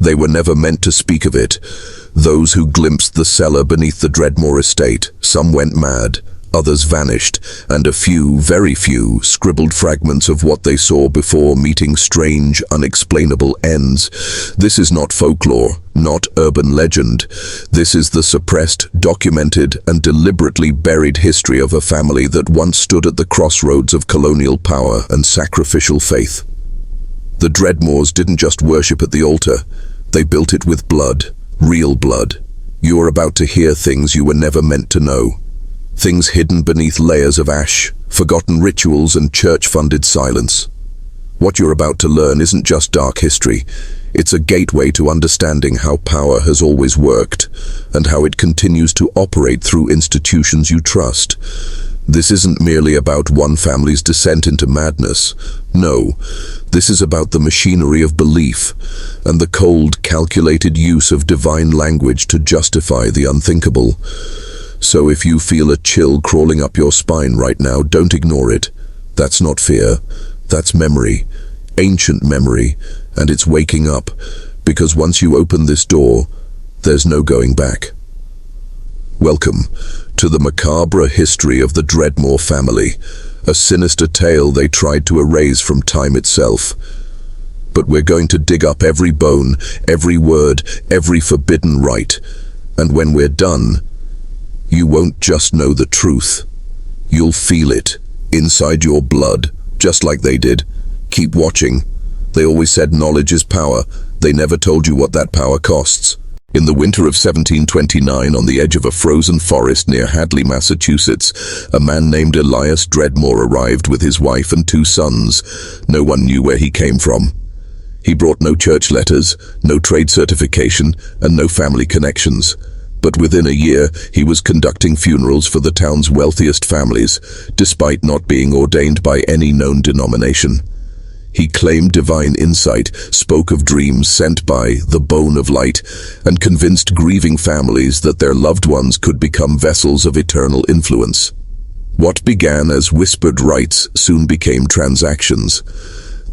They were never meant to speak of it. Those who glimpsed the cellar beneath the Dreadmoor estate, some went mad, others vanished, and a few, very few, scribbled fragments of what they saw before meeting strange, unexplainable ends. This is not folklore, not urban legend. This is the suppressed, documented, and deliberately buried history of a family that once stood at the crossroads of colonial power and sacrificial faith. The Dreadmoors didn't just worship at the altar. They built it with blood, real blood. You are about to hear things you were never meant to know. Things hidden beneath layers of ash, forgotten rituals and church-funded silence. What you're about to learn isn't just dark history. It's a gateway to understanding how power has always worked and how it continues to operate through institutions you trust. This isn't merely about one family's descent into madness. No, this is about the machinery of belief and the cold, calculated use of divine language to justify the unthinkable. So if you feel a chill crawling up your spine right now, don't ignore it. That's not fear. That's memory. Ancient memory. And it's waking up. Because once you open this door, there's no going back. Welcome to the macabre history of the Dreadmoor family. A sinister tale they tried to erase from time itself. But we're going to dig up every bone, every word, every forbidden rite. And when we're done, you won't just know the truth. You'll feel it, inside your blood, just like they did. Keep watching. They always said knowledge is power. They never told you what that power costs. In the winter of 1729, on the edge of a frozen forest near Hadley, Massachusetts, a man named Elias Dreadmoor arrived with his wife and 2 sons. No one knew where he came from. He brought no church letters, no trade certification, and no family connections. But within a year, he was conducting funerals for the town's wealthiest families, despite not being ordained by any known denomination. He claimed divine insight, spoke of dreams sent by the Bone of Light, and convinced grieving families that their loved ones could become vessels of eternal influence. What began as whispered rites soon became transactions.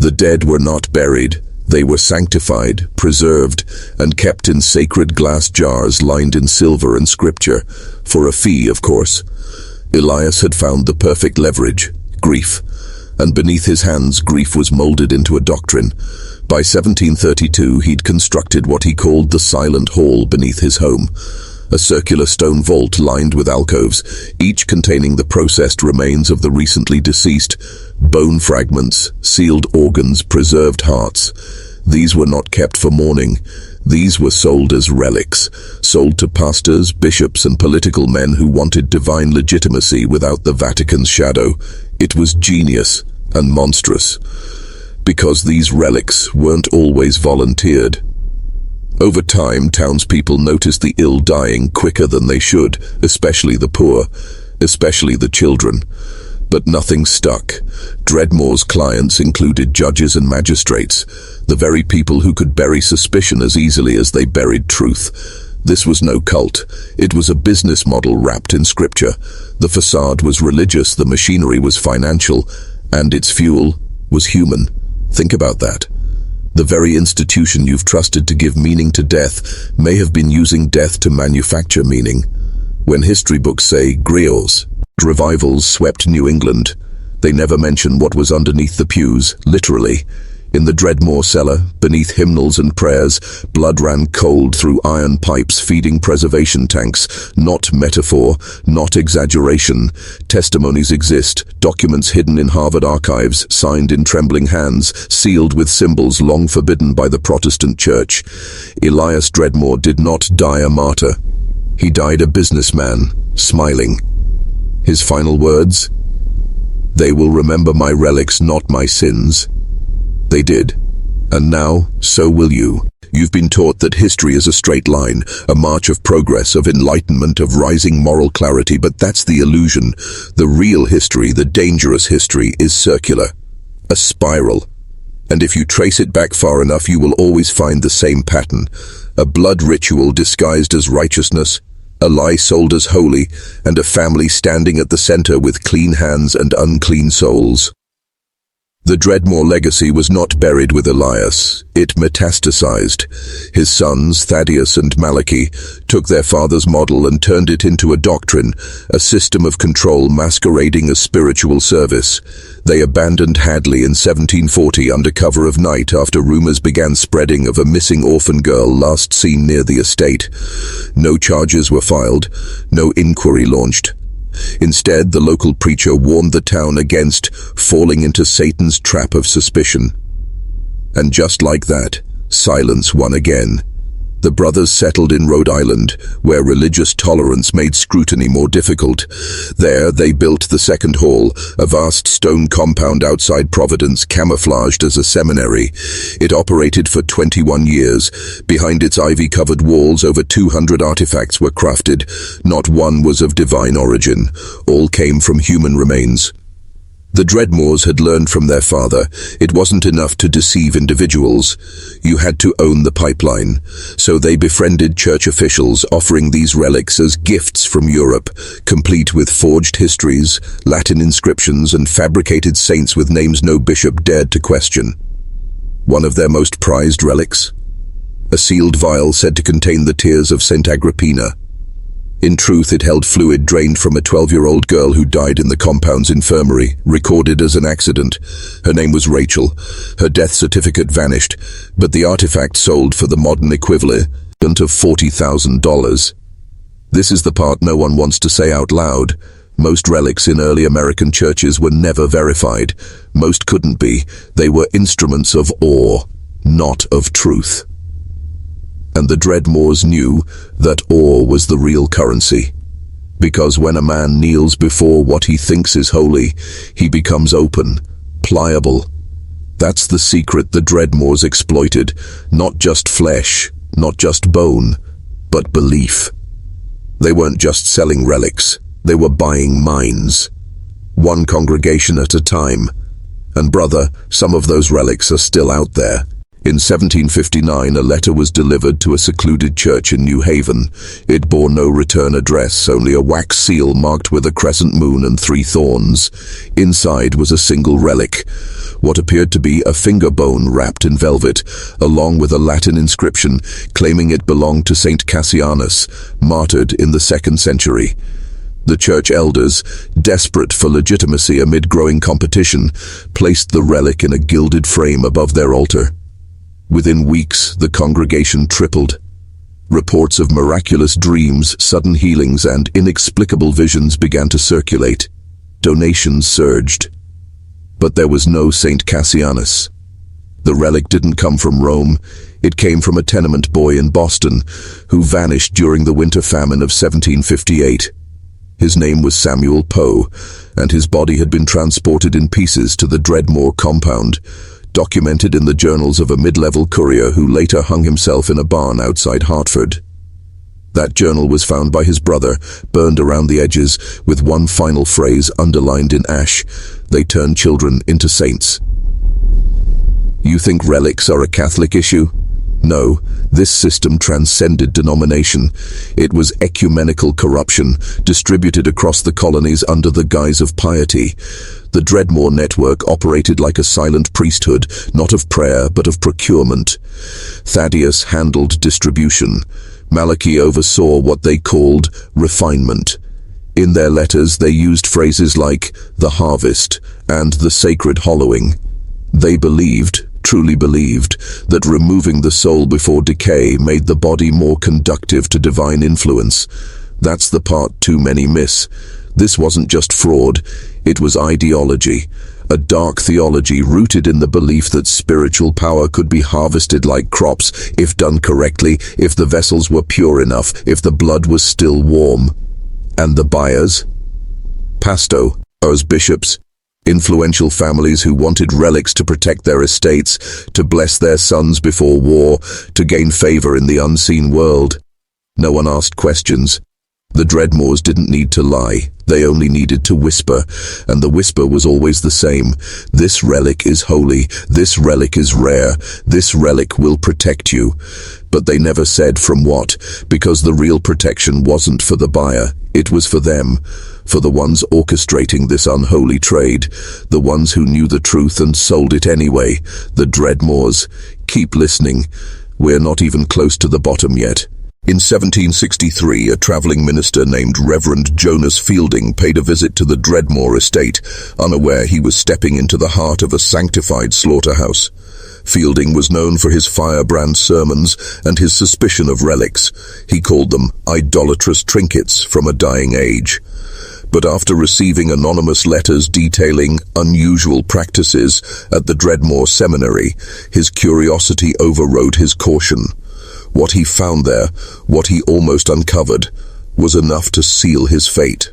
The dead were not buried. They were sanctified, preserved, and kept in sacred glass jars lined in silver and scripture, for a fee, of course. Elias had found the perfect leverage, grief, and beneath his hands grief was molded into a doctrine. By 1732 he'd constructed what he called the Silent Hall beneath his home, a circular stone vault lined with alcoves, each containing the processed remains of the recently deceased, bone fragments, sealed organs, preserved hearts. These were not kept for mourning. These were sold as relics, sold to pastors, bishops, and political men who wanted divine legitimacy without the Vatican's shadow. It was genius and monstrous, because these relics weren't always volunteered. Over time, townspeople noticed the ill dying quicker than they should, especially the poor, especially the children. But nothing stuck. Dreadmoor's clients included judges and magistrates, the very people who could bury suspicion as easily as they buried truth. This was no cult. It was a business model wrapped in scripture. The facade was religious, the machinery was financial, and its fuel was human. Think about that. The very institution you've trusted to give meaning to death may have been using death to manufacture meaning. When history books say griots, revivals swept New England, they never mention what was underneath the pews, literally. In the Dreadmoor cellar, beneath hymnals and prayers, blood ran cold through iron pipes feeding preservation tanks. Not metaphor, not exaggeration. Testimonies exist, documents hidden in Harvard archives, signed in trembling hands, sealed with symbols long forbidden by the Protestant Church. Elias Dreadmoor did not die a martyr. He died a businessman, smiling. His final words? "They will remember my relics, not my sins." They did. And now, so will you. You've been taught that history is a straight line, a march of progress, of enlightenment, of rising moral clarity, but that's the illusion. The real history, the dangerous history, is circular, a spiral. And if you trace it back far enough, you will always find the same pattern. A blood ritual disguised as righteousness, a lie sold as holy, and a family standing at the center with clean hands and unclean souls. The Dreadmoor legacy was not buried with Elias. It metastasized. His sons, Thaddeus and Malachi, took their father's model and turned it into a doctrine, a system of control masquerading as spiritual service. They abandoned Hadley in 1740 under cover of night after rumors began spreading of a missing orphan girl last seen near the estate. No charges were filed, no inquiry launched. Instead, the local preacher warned the town against falling into Satan's trap of suspicion. And just like that, silence won again. The brothers settled in Rhode Island, where religious tolerance made scrutiny more difficult. There, they built the second hall, a vast stone compound outside Providence camouflaged as a seminary. It operated for 21 years. Behind its ivy-covered walls, over 200 artifacts were crafted. Not one was of divine origin. All came from human remains. The Dreadmoors had learned from their father. It wasn't enough to deceive individuals. You had to own the pipeline. So they befriended church officials, offering these relics as gifts from Europe, complete with forged histories, Latin inscriptions, and fabricated saints with names no bishop dared to question. One of their most prized relics? A sealed vial said to contain the tears of Saint Agrippina. In truth, it held fluid drained from a 12-year-old girl who died in the compound's infirmary, recorded as an accident. Her name was Rachel. Her death certificate vanished, but the artifact sold for the modern equivalent of $40,000. This is the part no one wants to say out loud. Most relics in early American churches were never verified. Most couldn't be. They were instruments of awe, not of truth. And the Dreadmoors knew that awe was the real currency. Because when a man kneels before what he thinks is holy, he becomes open, pliable. That's the secret the Dreadmoors exploited. Not just flesh, not just bone, but belief. They weren't just selling relics, they were buying minds. One congregation at a time. And brother, some of those relics are still out there. In 1759, a letter was delivered to a secluded church in New Haven. It bore no return address, only a wax seal marked with a crescent moon and 3 thorns. Inside was a single relic, what appeared to be a finger bone wrapped in velvet, along with a Latin inscription claiming it belonged to Saint Cassianus, martyred in the 2nd century. The church elders, desperate for legitimacy amid growing competition, placed the relic in a gilded frame above their altar. Within weeks, the congregation tripled. Reports of miraculous dreams, sudden healings, and inexplicable visions began to circulate. Donations surged. But there was no Saint Cassianus. The relic didn't come from Rome. It came from a tenement boy in Boston who vanished during the winter famine of 1758. His name was Samuel Poe, and his body had been transported in pieces to the Dreadmoor compound, documented in the journals of a mid-level courier who later hung himself in a barn outside Hartford. That journal was found by his brother, burned around the edges, with one final phrase underlined in ash: "They turn children into saints." You think relics are a Catholic issue? No, this system transcended denomination. It was ecumenical corruption, distributed across the colonies under the guise of piety. The Dreadmoor network operated like a silent priesthood, not of prayer but of procurement. Thaddeus handled distribution. Malachi oversaw what they called refinement. In their letters they used phrases like the harvest and the sacred hollowing. They believed, truly believed, that removing the soul before decay made the body more conductive to divine influence. That's the part too many miss. This wasn't just fraud, it was ideology. A dark theology rooted in the belief that spiritual power could be harvested like crops if done correctly, if the vessels were pure enough, if the blood was still warm. And the buyers? Pastors, bishops, influential families who wanted relics to protect their estates, to bless their sons before war, to gain favor in the unseen world. No one asked questions. The Dreadmoors didn't need to lie, they only needed to whisper, and the whisper was always the same. This relic is holy, this relic is rare, this relic will protect you. But they never said from what, because the real protection wasn't for the buyer, it was for them, for the ones orchestrating this unholy trade, the ones who knew the truth and sold it anyway, the Dreadmoors. Keep listening. We're not even close to the bottom yet. In 1763, a travelling minister named Reverend Jonas Fielding paid a visit to the Dreadmoor estate, unaware he was stepping into the heart of a sanctified slaughterhouse. Fielding was known for his firebrand sermons and his suspicion of relics. He called them idolatrous trinkets from a dying age. But after receiving anonymous letters detailing unusual practices at the Dreadmoor seminary, his curiosity overrode his caution. What he found there, what he almost uncovered, was enough to seal his fate.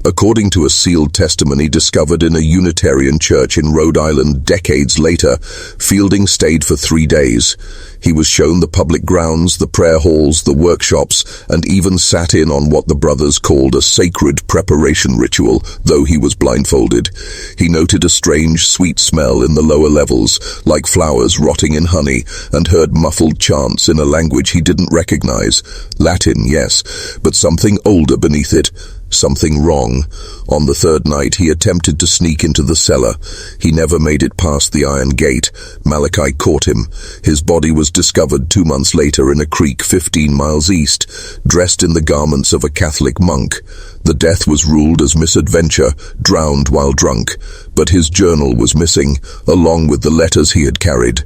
According to a sealed testimony discovered in a Unitarian church in Rhode Island decades later, Fielding stayed for 3 days. He was shown the public grounds, the prayer halls, the workshops, and even sat in on what the brothers called a sacred preparation ritual, though he was blindfolded. He noted a strange, sweet smell in the lower levels, like flowers rotting in honey, and heard muffled chants in a language he didn't recognize. Latin, yes, but something older beneath it. Something wrong. On the third night, he attempted to sneak into the cellar. He never made it past the iron gate. Malachi caught him. His body was discovered 2 months later in a creek 15 miles east, dressed in the garments of a Catholic monk. The death was ruled as misadventure, drowned while drunk, but his journal was missing, along with the letters he had carried.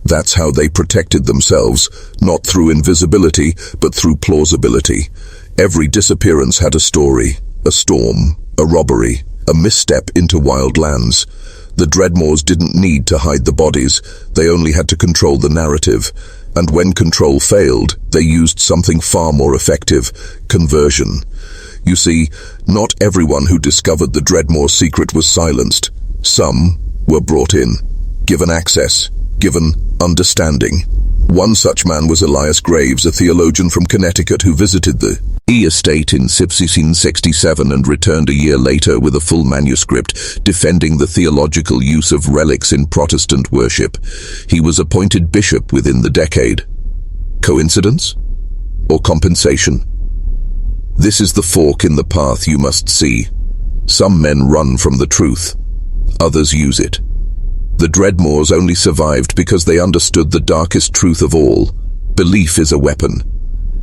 That's how they protected themselves, not through invisibility, but through plausibility. Every disappearance had a story, a storm, a robbery, a misstep into wild lands. The Dreadmoors didn't need to hide the bodies, they only had to control the narrative. And when control failed, they used something far more effective: conversion. You see, not everyone who discovered the Dreadmoor secret was silenced. Some were brought in, given access, given understanding. One such man was Elias Graves, a theologian from Connecticut who visited the estate in 1767 and returned a year later with a full manuscript defending the theological use of relics in Protestant worship. He was appointed bishop within the decade. Coincidence? Or compensation? This is the fork in the path you must see. Some men run from the truth. Others use it. The Dreadmoors only survived because they understood the darkest truth of all. Belief is a weapon,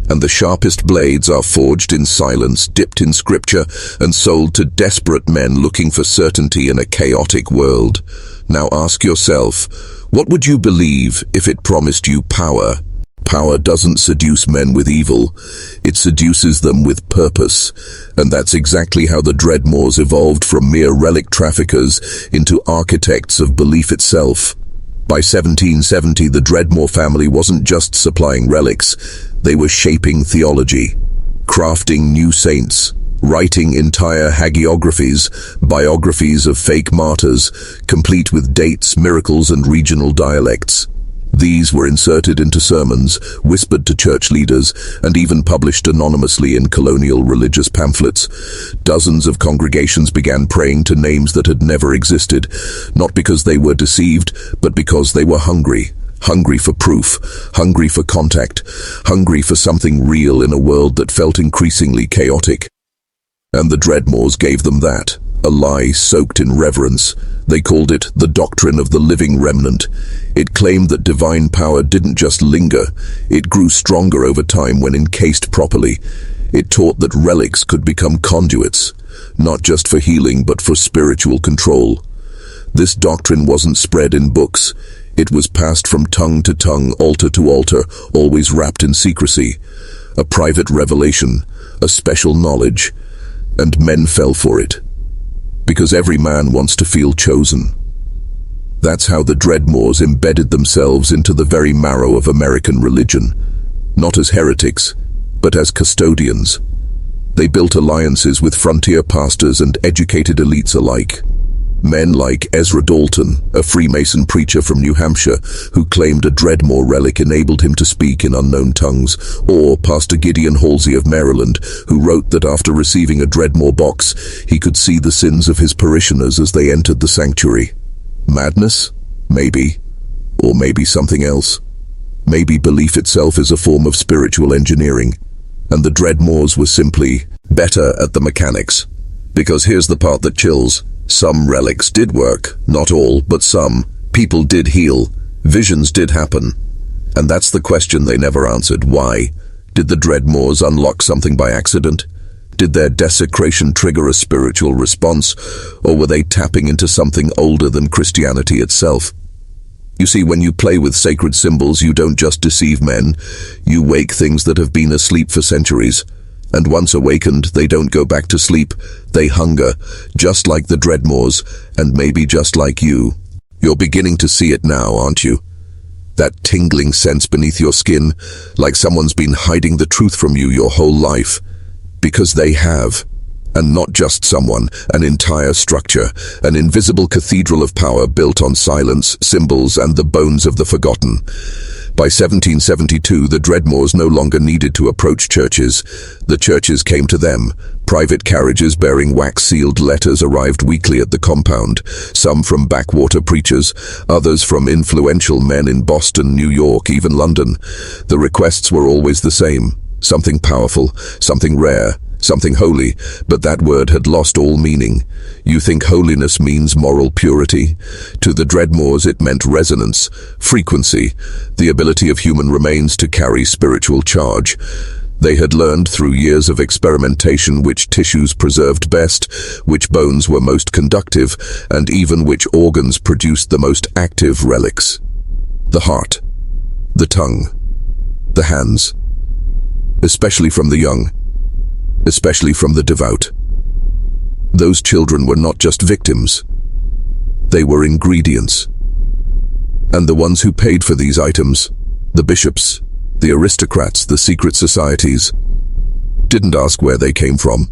and the sharpest blades are forged in silence, dipped in scripture, and sold to desperate men looking for certainty in a chaotic world. Now ask yourself, what would you believe if it promised you power? Power doesn't seduce men with evil, it seduces them with purpose. And that's exactly how the Dreadmoors evolved from mere relic traffickers into architects of belief itself. By 1770, the Dreadmoor family wasn't just supplying relics, they were shaping theology, crafting new saints, writing entire hagiographies, biographies of fake martyrs, complete with dates, miracles, and regional dialects. These were inserted into sermons, whispered to church leaders, and even published anonymously in colonial religious pamphlets. Dozens of congregations began praying to names that had never existed, not because they were deceived, but because they were hungry. Hungry for proof, hungry for contact, hungry for something real in a world that felt increasingly chaotic. And the Dreadmoors gave them that, a lie soaked in reverence. They called it the doctrine of the living remnant. It claimed that divine power didn't just linger, it grew stronger over time when encased properly. It taught that relics could become conduits, not just for healing but for spiritual control. This doctrine wasn't spread in books. It was passed from tongue to tongue, altar to altar, always wrapped in secrecy. A private revelation, a special knowledge, and men fell for it. Because every man wants to feel chosen. That's how the Dreadmoors embedded themselves into the very marrow of American religion, not as heretics, but as custodians. They built alliances with frontier pastors and educated elites alike. Men like Ezra Dalton, a Freemason preacher from New Hampshire, who claimed a Dreadmoor relic enabled him to speak in unknown tongues, or Pastor Gideon Halsey of Maryland, who wrote that after receiving a Dreadmoor box, he could see the sins of his parishioners as they entered the sanctuary. Madness? Maybe. Or maybe something else. maybe belief itself is a form of spiritual engineering, and the Dreadmoors were simply better at the mechanics. Because here's the part that chills. Some relics did work, not all, but some. People did heal, visions did happen. And that's the question they never answered. Why? Did the Dreadmoors unlock something by accident? Did their desecration trigger a spiritual response, or were they tapping into something older than Christianity itself? You see, when you play with sacred symbols, you don't just deceive men, you wake things that have been asleep for centuries. And once awakened, they don't go back to sleep, they hunger, just like the Dreadmoors, and maybe just like you. You're beginning to see it now, aren't you? That tingling sense beneath your skin, like someone's been hiding the truth from you your whole life. Because they have. And not just someone, an entire structure, an invisible cathedral of power built on silence, symbols, and the bones of the forgotten. By 1772, the Dreadmoors no longer needed to approach churches. The churches came to them. Private carriages bearing wax-sealed letters arrived weekly at the compound, some from backwater preachers, others from influential men in Boston, New York, even London. The requests were always the same. Something powerful, something rare, something holy, but that word had lost all meaning. You think holiness means moral purity? To the Dreadmoors it meant resonance, frequency, the ability of human remains to carry spiritual charge. They had learned through years of experimentation which tissues preserved best, which bones were most conductive, and even which organs produced the most active relics. The heart, the tongue, the hands, especially from the young, especially from the devout. Those children were not just victims, they were ingredients. And the ones who paid for these items, the bishops, the aristocrats, the secret societies, didn't ask where they came from.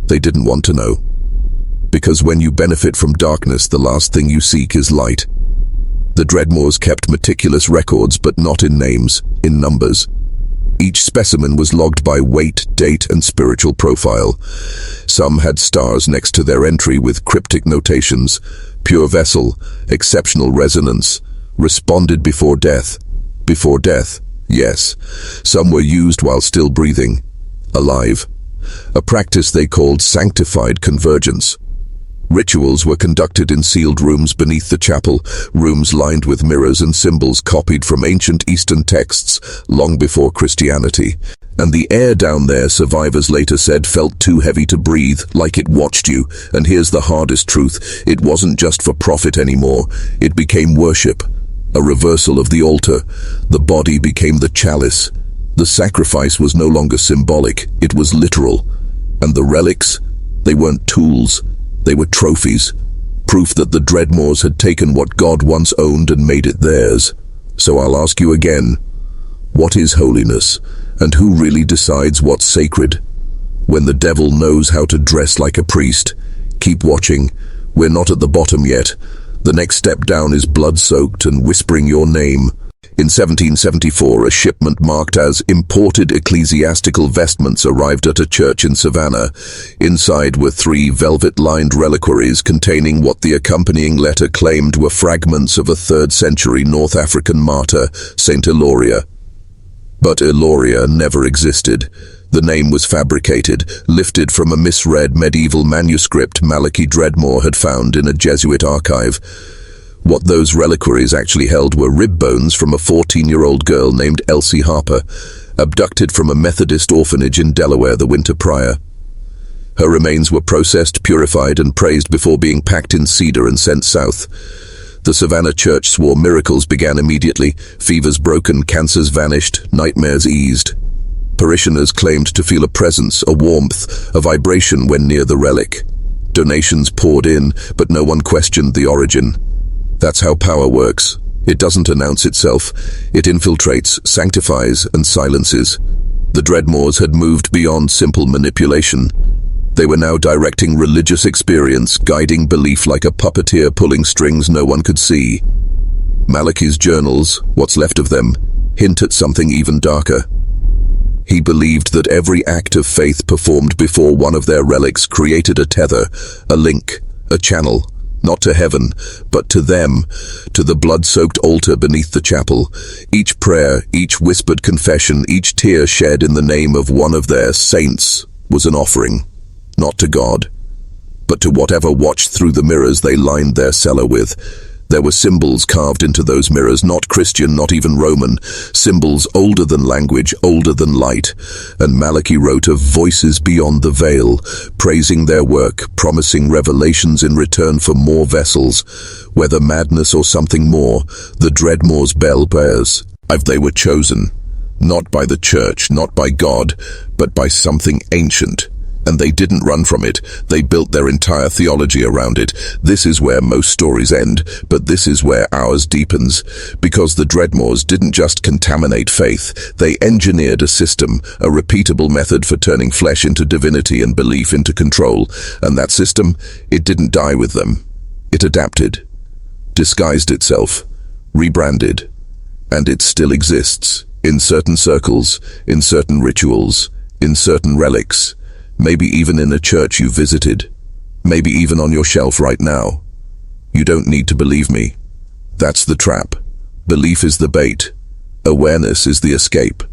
They didn't want to know. Because when you benefit from darkness, the last thing you seek is light. The Dreadmoors kept meticulous records, but not in names, in numbers. Each specimen was logged by weight, date, and spiritual profile. Some had stars next to their entry with cryptic notations: pure vessel, exceptional resonance, responded before death. Before death, yes. Some were used while still breathing, alive. A practice they called sanctified convergence. Rituals were conducted in sealed rooms beneath the chapel, rooms lined with mirrors and symbols copied from ancient Eastern texts long before Christianity. And the air down there, survivors later said, felt too heavy to breathe, like it watched you. And here's the hardest truth: it wasn't just for profit anymore. It became worship, a reversal of the altar. The body became the chalice. The sacrifice was no longer symbolic, it was literal. And the relics, they weren't tools. They were trophies, proof that the Dreadmoors had taken what God once owned and made it theirs. So I'll ask you again, what is holiness, and who really decides what's sacred? When the devil knows how to dress like a priest, keep watching. We're not at the bottom yet. The next step down is blood-soaked and whispering your name. In 1774, a shipment marked as imported ecclesiastical vestments arrived at a church in Savannah. Inside were 3 velvet-lined reliquaries containing what the accompanying letter claimed were fragments of a 3rd century North African martyr, Saint Eloria. But Eloria never existed. The name was fabricated, lifted from a misread medieval manuscript Malachi Dreadmoor had found in a Jesuit archive. What those reliquaries actually held were rib bones from a 14-year-old girl named Elsie Harper, abducted from a Methodist orphanage in Delaware the winter prior. Her remains were processed, purified, and praised before being packed in cedar and sent south. The Savannah church swore miracles began immediately. Fevers broken, cancers vanished, nightmares eased. Parishioners claimed to feel a presence, a warmth, a vibration when near the relic. Donations poured in, but no one questioned the origin. That's how power works. It doesn't announce itself. It infiltrates, sanctifies, and silences. The Dreadmoors had moved beyond simple manipulation. They were now directing religious experience, guiding belief like a puppeteer pulling strings no one could see. Malachi's journals, what's left of them, hint at something even darker. He believed that every act of faith performed before one of their relics created a tether, a link, a channel, Not to heaven, but to them, to the blood-soaked altar beneath the chapel. Each prayer, each whispered confession, each tear shed in the name of one of their saints was an offering, not to God, but to whatever watched through the mirrors they lined their cellar with. There were symbols carved into those mirrors, not Christian, not even Roman, symbols older than language, older than light. And Malachi wrote of voices beyond the veil, praising their work, promising revelations in return for more vessels. Whether madness or something more, the Dreadmoor's bell bears. They were chosen, not by the church, not by God, but by something ancient. And they didn't run from it. They built their entire theology around it. This is where most stories end, but this is where ours deepens. Because the Dreadmoors didn't just contaminate faith, they engineered a system, a repeatable method for turning flesh into divinity and belief into control. And that system, it didn't die with them. It adapted, disguised itself, rebranded, and it still exists, in certain circles, in certain rituals, in certain relics. Maybe even in a church you visited. Maybe even on your shelf right now. You don't need to believe me. That's the trap. Belief is the bait. Awareness is the escape.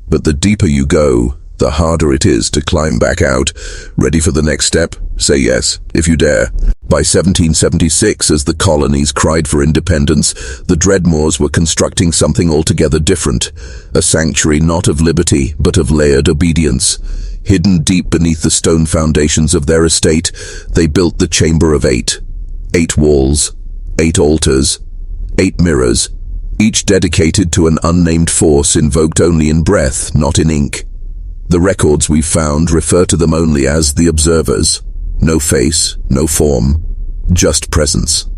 But the deeper you go, the harder it is to climb back out. Ready for the next step? Say yes, if you dare. By 1776, as the colonies cried for independence, the Dreadmoors were constructing something altogether different. A sanctuary not of liberty, but of layered obedience. Hidden deep beneath the stone foundations of their estate, they built the Chamber of Eight. 8 walls, 8 altars, 8 mirrors, each dedicated to an unnamed force invoked only in breath, not in ink. The records we've found refer to them only as the observers. No face, no form, just presence.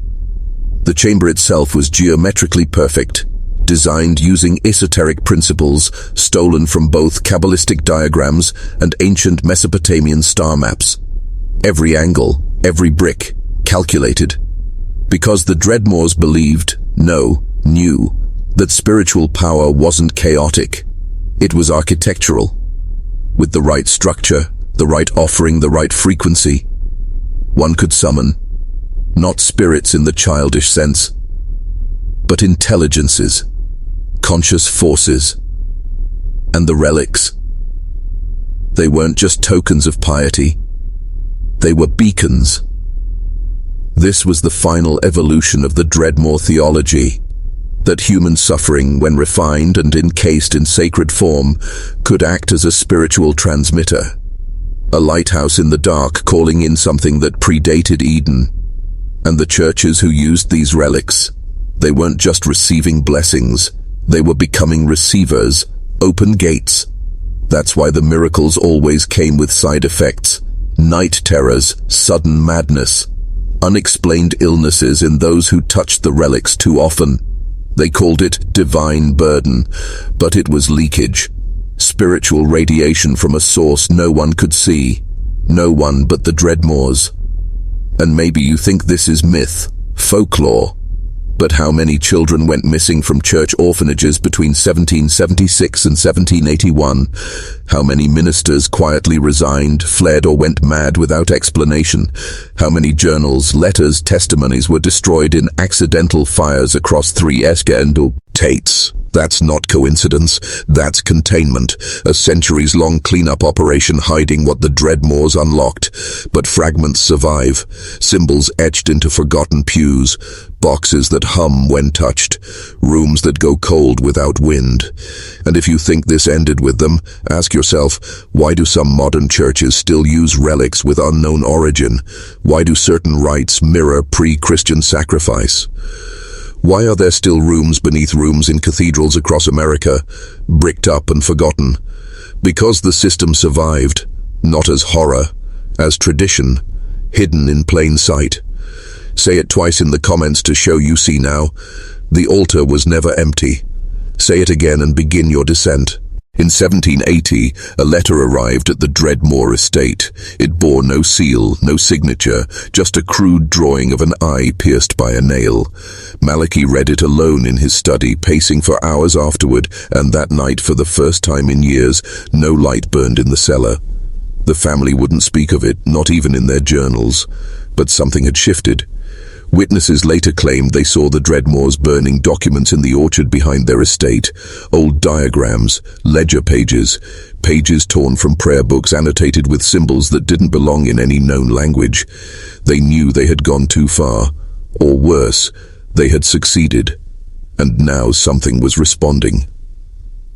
The chamber itself was geometrically perfect, designed using esoteric principles stolen from both Kabbalistic diagrams and ancient Mesopotamian star maps. Every angle, every brick, calculated. Because the Dreadmoors believed, knew, that spiritual power wasn't chaotic. It was architectural. With the right structure, the right offering, the right frequency, one could summon, not spirits in the childish sense, but intelligences, conscious forces, and the relics. They weren't just tokens of piety, they were beacons. This was the final evolution of the Dreadmoor theology, that human suffering, when refined and encased in sacred form, could act as a spiritual transmitter, a lighthouse in the dark calling in something that predated Eden. And the churches who used these relics, they weren't just receiving blessings, they were becoming receivers, open gates. That's why the miracles always came with side effects, night terrors, sudden madness, unexplained illnesses in those who touched the relics too often. They called it divine burden, but it was leakage, spiritual radiation from a source no one could see, no one but the Dreadmoors. And maybe you think this is myth, folklore, but how many children went missing from church orphanages between 1776 and 1781? How many ministers quietly resigned, fled, or went mad without explanation? How many journals, letters, testimonies were destroyed in accidental fires across 3 estates? That's not coincidence, that's containment, a centuries-long cleanup operation hiding what the Dreadmoors unlocked. But fragments survive, symbols etched into forgotten pews, boxes that hum when touched, rooms that go cold without wind. And if you think this ended with them, ask yourself, why do some modern churches still use relics with unknown origin? Why do certain rites mirror pre-Christian sacrifice? Why are there still rooms beneath rooms in cathedrals across America, bricked up and forgotten? Because the system survived, not as horror, as tradition, hidden in plain sight. Say it twice in the comments to show you see now. The altar was never empty. Say it again and begin your descent. In 1780, a letter arrived at the Dreadmoor estate. It bore no seal, no signature, just a crude drawing of an eye pierced by a nail. Malachi read it alone in his study, pacing for hours afterward, and that night, for the first time in years, no light burned in the cellar. The family wouldn't speak of it, not even in their journals. But something had shifted. Witnesses later claimed they saw the Dreadmoors burning documents in the orchard behind their estate, old diagrams, ledger pages, pages torn from prayer books annotated with symbols that didn't belong in any known language. They knew they had gone too far, or worse, they had succeeded, and now something was responding.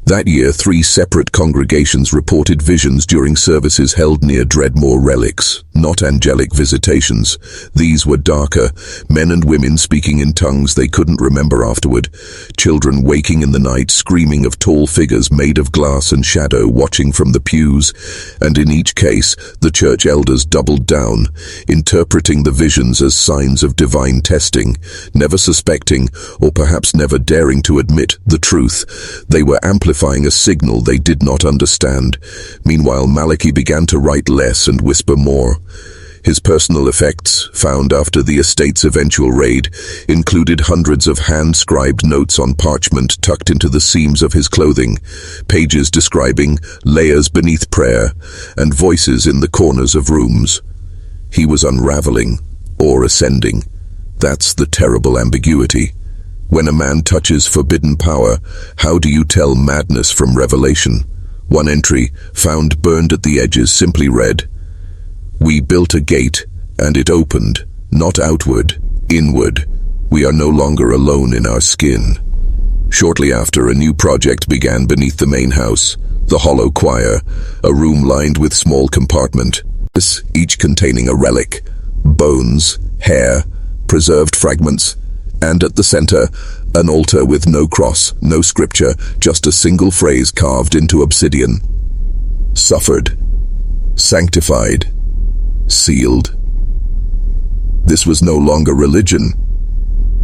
That year, 3 separate congregations reported visions during services held near Dreadmoor Relics, not angelic visitations. These were darker, men and women speaking in tongues they couldn't remember afterward, children waking in the night screaming of tall figures made of glass and shadow watching from the pews, and in each case, the church elders doubled down, interpreting the visions as signs of divine testing, never suspecting, or perhaps never daring to admit, the truth. They were amplifying a signal they did not understand. Meanwhile, Malachi began to write less and whisper more. His personal effects, found after the estate's eventual raid, included hundreds of hand-scribed notes on parchment tucked into the seams of his clothing, pages describing layers beneath prayer, and voices in the corners of rooms. He was unraveling, or ascending. That's the terrible ambiguity. When a man touches forbidden power, how do you tell madness from revelation? One entry, found burned at the edges, simply read, "We built a gate, and it opened, not outward, inward. We are no longer alone in our skin." Shortly after, a new project began beneath the main house, the hollow choir, a room lined with small compartments, each containing a relic, bones, hair, preserved fragments, and at the center, an altar with no cross, no scripture, just a single phrase carved into obsidian. Suffered, sanctified, sealed. This was no longer religion.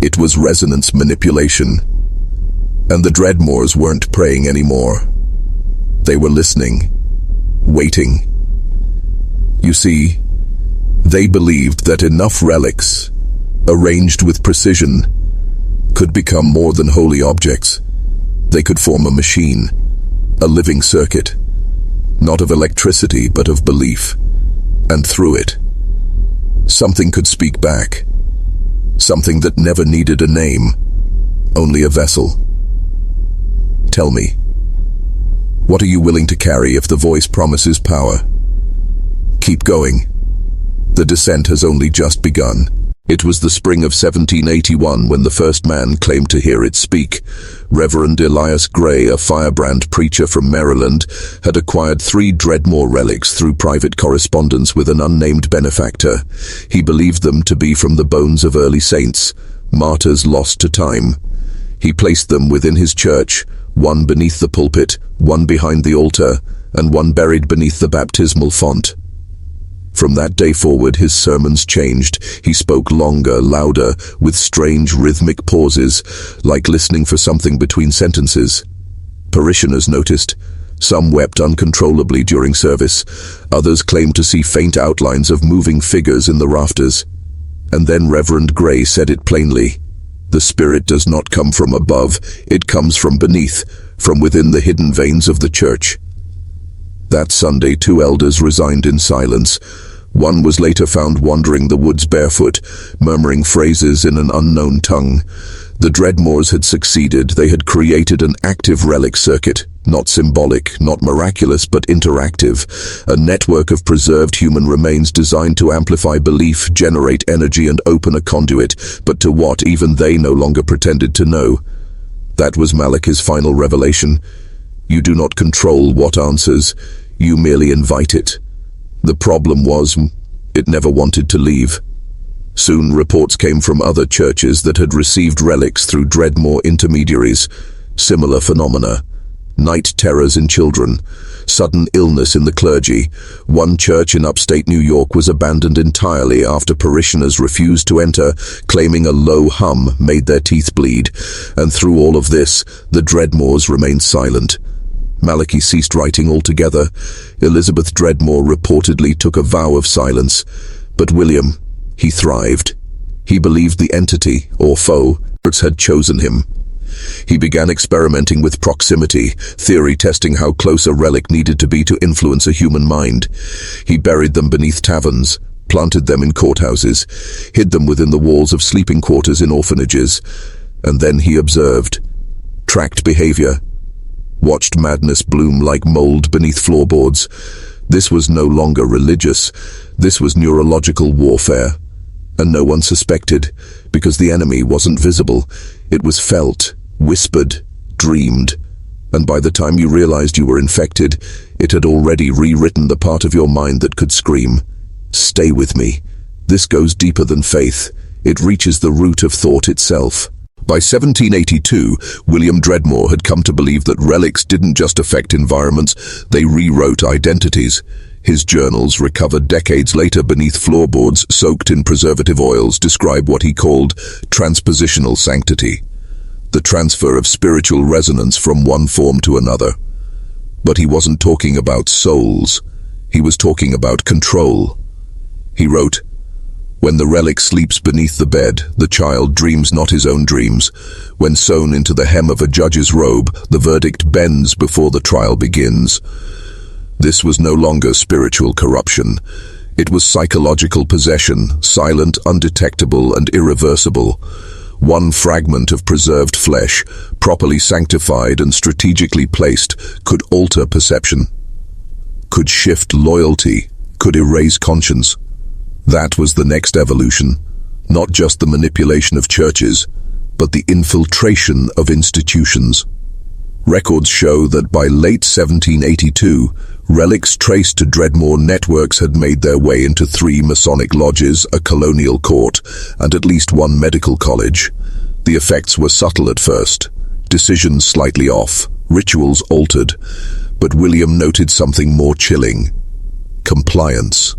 It was resonance manipulation. And the Dreadmoors weren't praying anymore. They were listening, waiting. You see, they believed that enough relics, arranged with precision, could become more than holy objects. They could form a machine, a living circuit, not of electricity but of belief. And through it, something could speak back, something that never needed a name, only a vessel. Tell me, what are you willing to carry if the voice promises power? Keep going. The descent has only just begun. It was the spring of 1781 when the first man claimed to hear it speak. Reverend Elias Gray, a firebrand preacher from Maryland, had acquired 3 Dreadmoor relics through private correspondence with an unnamed benefactor. He believed them to be from the bones of early saints, martyrs lost to time. He placed them within his church, one beneath the pulpit, one behind the altar, and one buried beneath the baptismal font. From that day forward, his sermons changed. He spoke longer, louder, with strange rhythmic pauses, like listening for something between sentences. Parishioners noticed. Some wept uncontrollably during service. Others claimed to see faint outlines of moving figures in the rafters. And then Reverend Gray said it plainly. The Spirit does not come from above. It comes from beneath, from within the hidden veins of the church. That Sunday, 2 elders resigned in silence. One was later found wandering the woods barefoot, murmuring phrases in an unknown tongue. The Dreadmoors had succeeded. They had created an active relic circuit, not symbolic, not miraculous, but interactive. A network of preserved human remains designed to amplify belief, generate energy, and open a conduit, but to what even they no longer pretended to know. That was Malachi's final revelation. You do not control what answers. You merely invite it. The problem was, it never wanted to leave. Soon reports came from other churches that had received relics through Dreadmoor intermediaries. Similar phenomena. Night terrors in children. Sudden illness in the clergy. One church in upstate New York was abandoned entirely after parishioners refused to enter, claiming a low hum made their teeth bleed. And through all of this, the Dreadmoors remained silent. Malachi ceased writing altogether. Elizabeth Dreadmoor reportedly took a vow of silence. But William, he thrived. He believed the entity, or foe, had chosen him. He began experimenting with proximity, theory testing how close a relic needed to be to influence a human mind. He buried them beneath taverns, planted them in courthouses, hid them within the walls of sleeping quarters in orphanages, and then he observed, tracked behavior, watched madness bloom like mold beneath floorboards. This was no longer religious, this was neurological warfare. And no one suspected, because the enemy wasn't visible. It was felt, whispered, dreamed. And by the time you realized you were infected, it had already rewritten the part of your mind that could scream, "Stay with me. This goes deeper than faith. It reaches the root of thought itself." By 1782, William Dreadmoor had come to believe that relics didn't just affect environments, they rewrote identities. His journals, recovered decades later beneath floorboards soaked in preservative oils, describe what he called transpositional sanctity, the transfer of spiritual resonance from one form to another. But he wasn't talking about souls, he was talking about control. He wrote, "When the relic sleeps beneath the bed, the child dreams not his own dreams. When sewn into the hem of a judge's robe, the verdict bends before the trial begins." This was no longer spiritual corruption. It was psychological possession, silent, undetectable, and irreversible. One fragment of preserved flesh, properly sanctified and strategically placed, could alter perception, could shift loyalty, could erase conscience. That was the next evolution, not just the manipulation of churches, but the infiltration of institutions. Records show that by late 1782, relics traced to Dreadmoor networks had made their way into 3 Masonic lodges, a colonial court, and at least 1 medical college. The effects were subtle at first, decisions slightly off, rituals altered, but William noted something more chilling: compliance.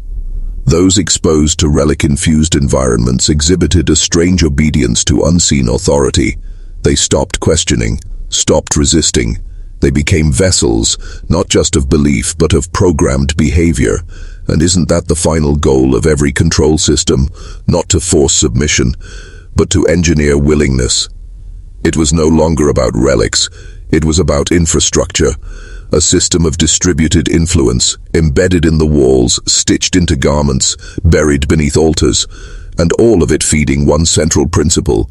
Those exposed to relic-infused environments exhibited a strange obedience to unseen authority. They stopped questioning, stopped resisting. They became vessels, not just of belief, but of programmed behavior. And isn't that the final goal of every control system? Not to force submission, but to engineer willingness. It was no longer about relics. It was about infrastructure. A system of distributed influence, embedded in the walls, stitched into garments, buried beneath altars, and all of it feeding one central principle: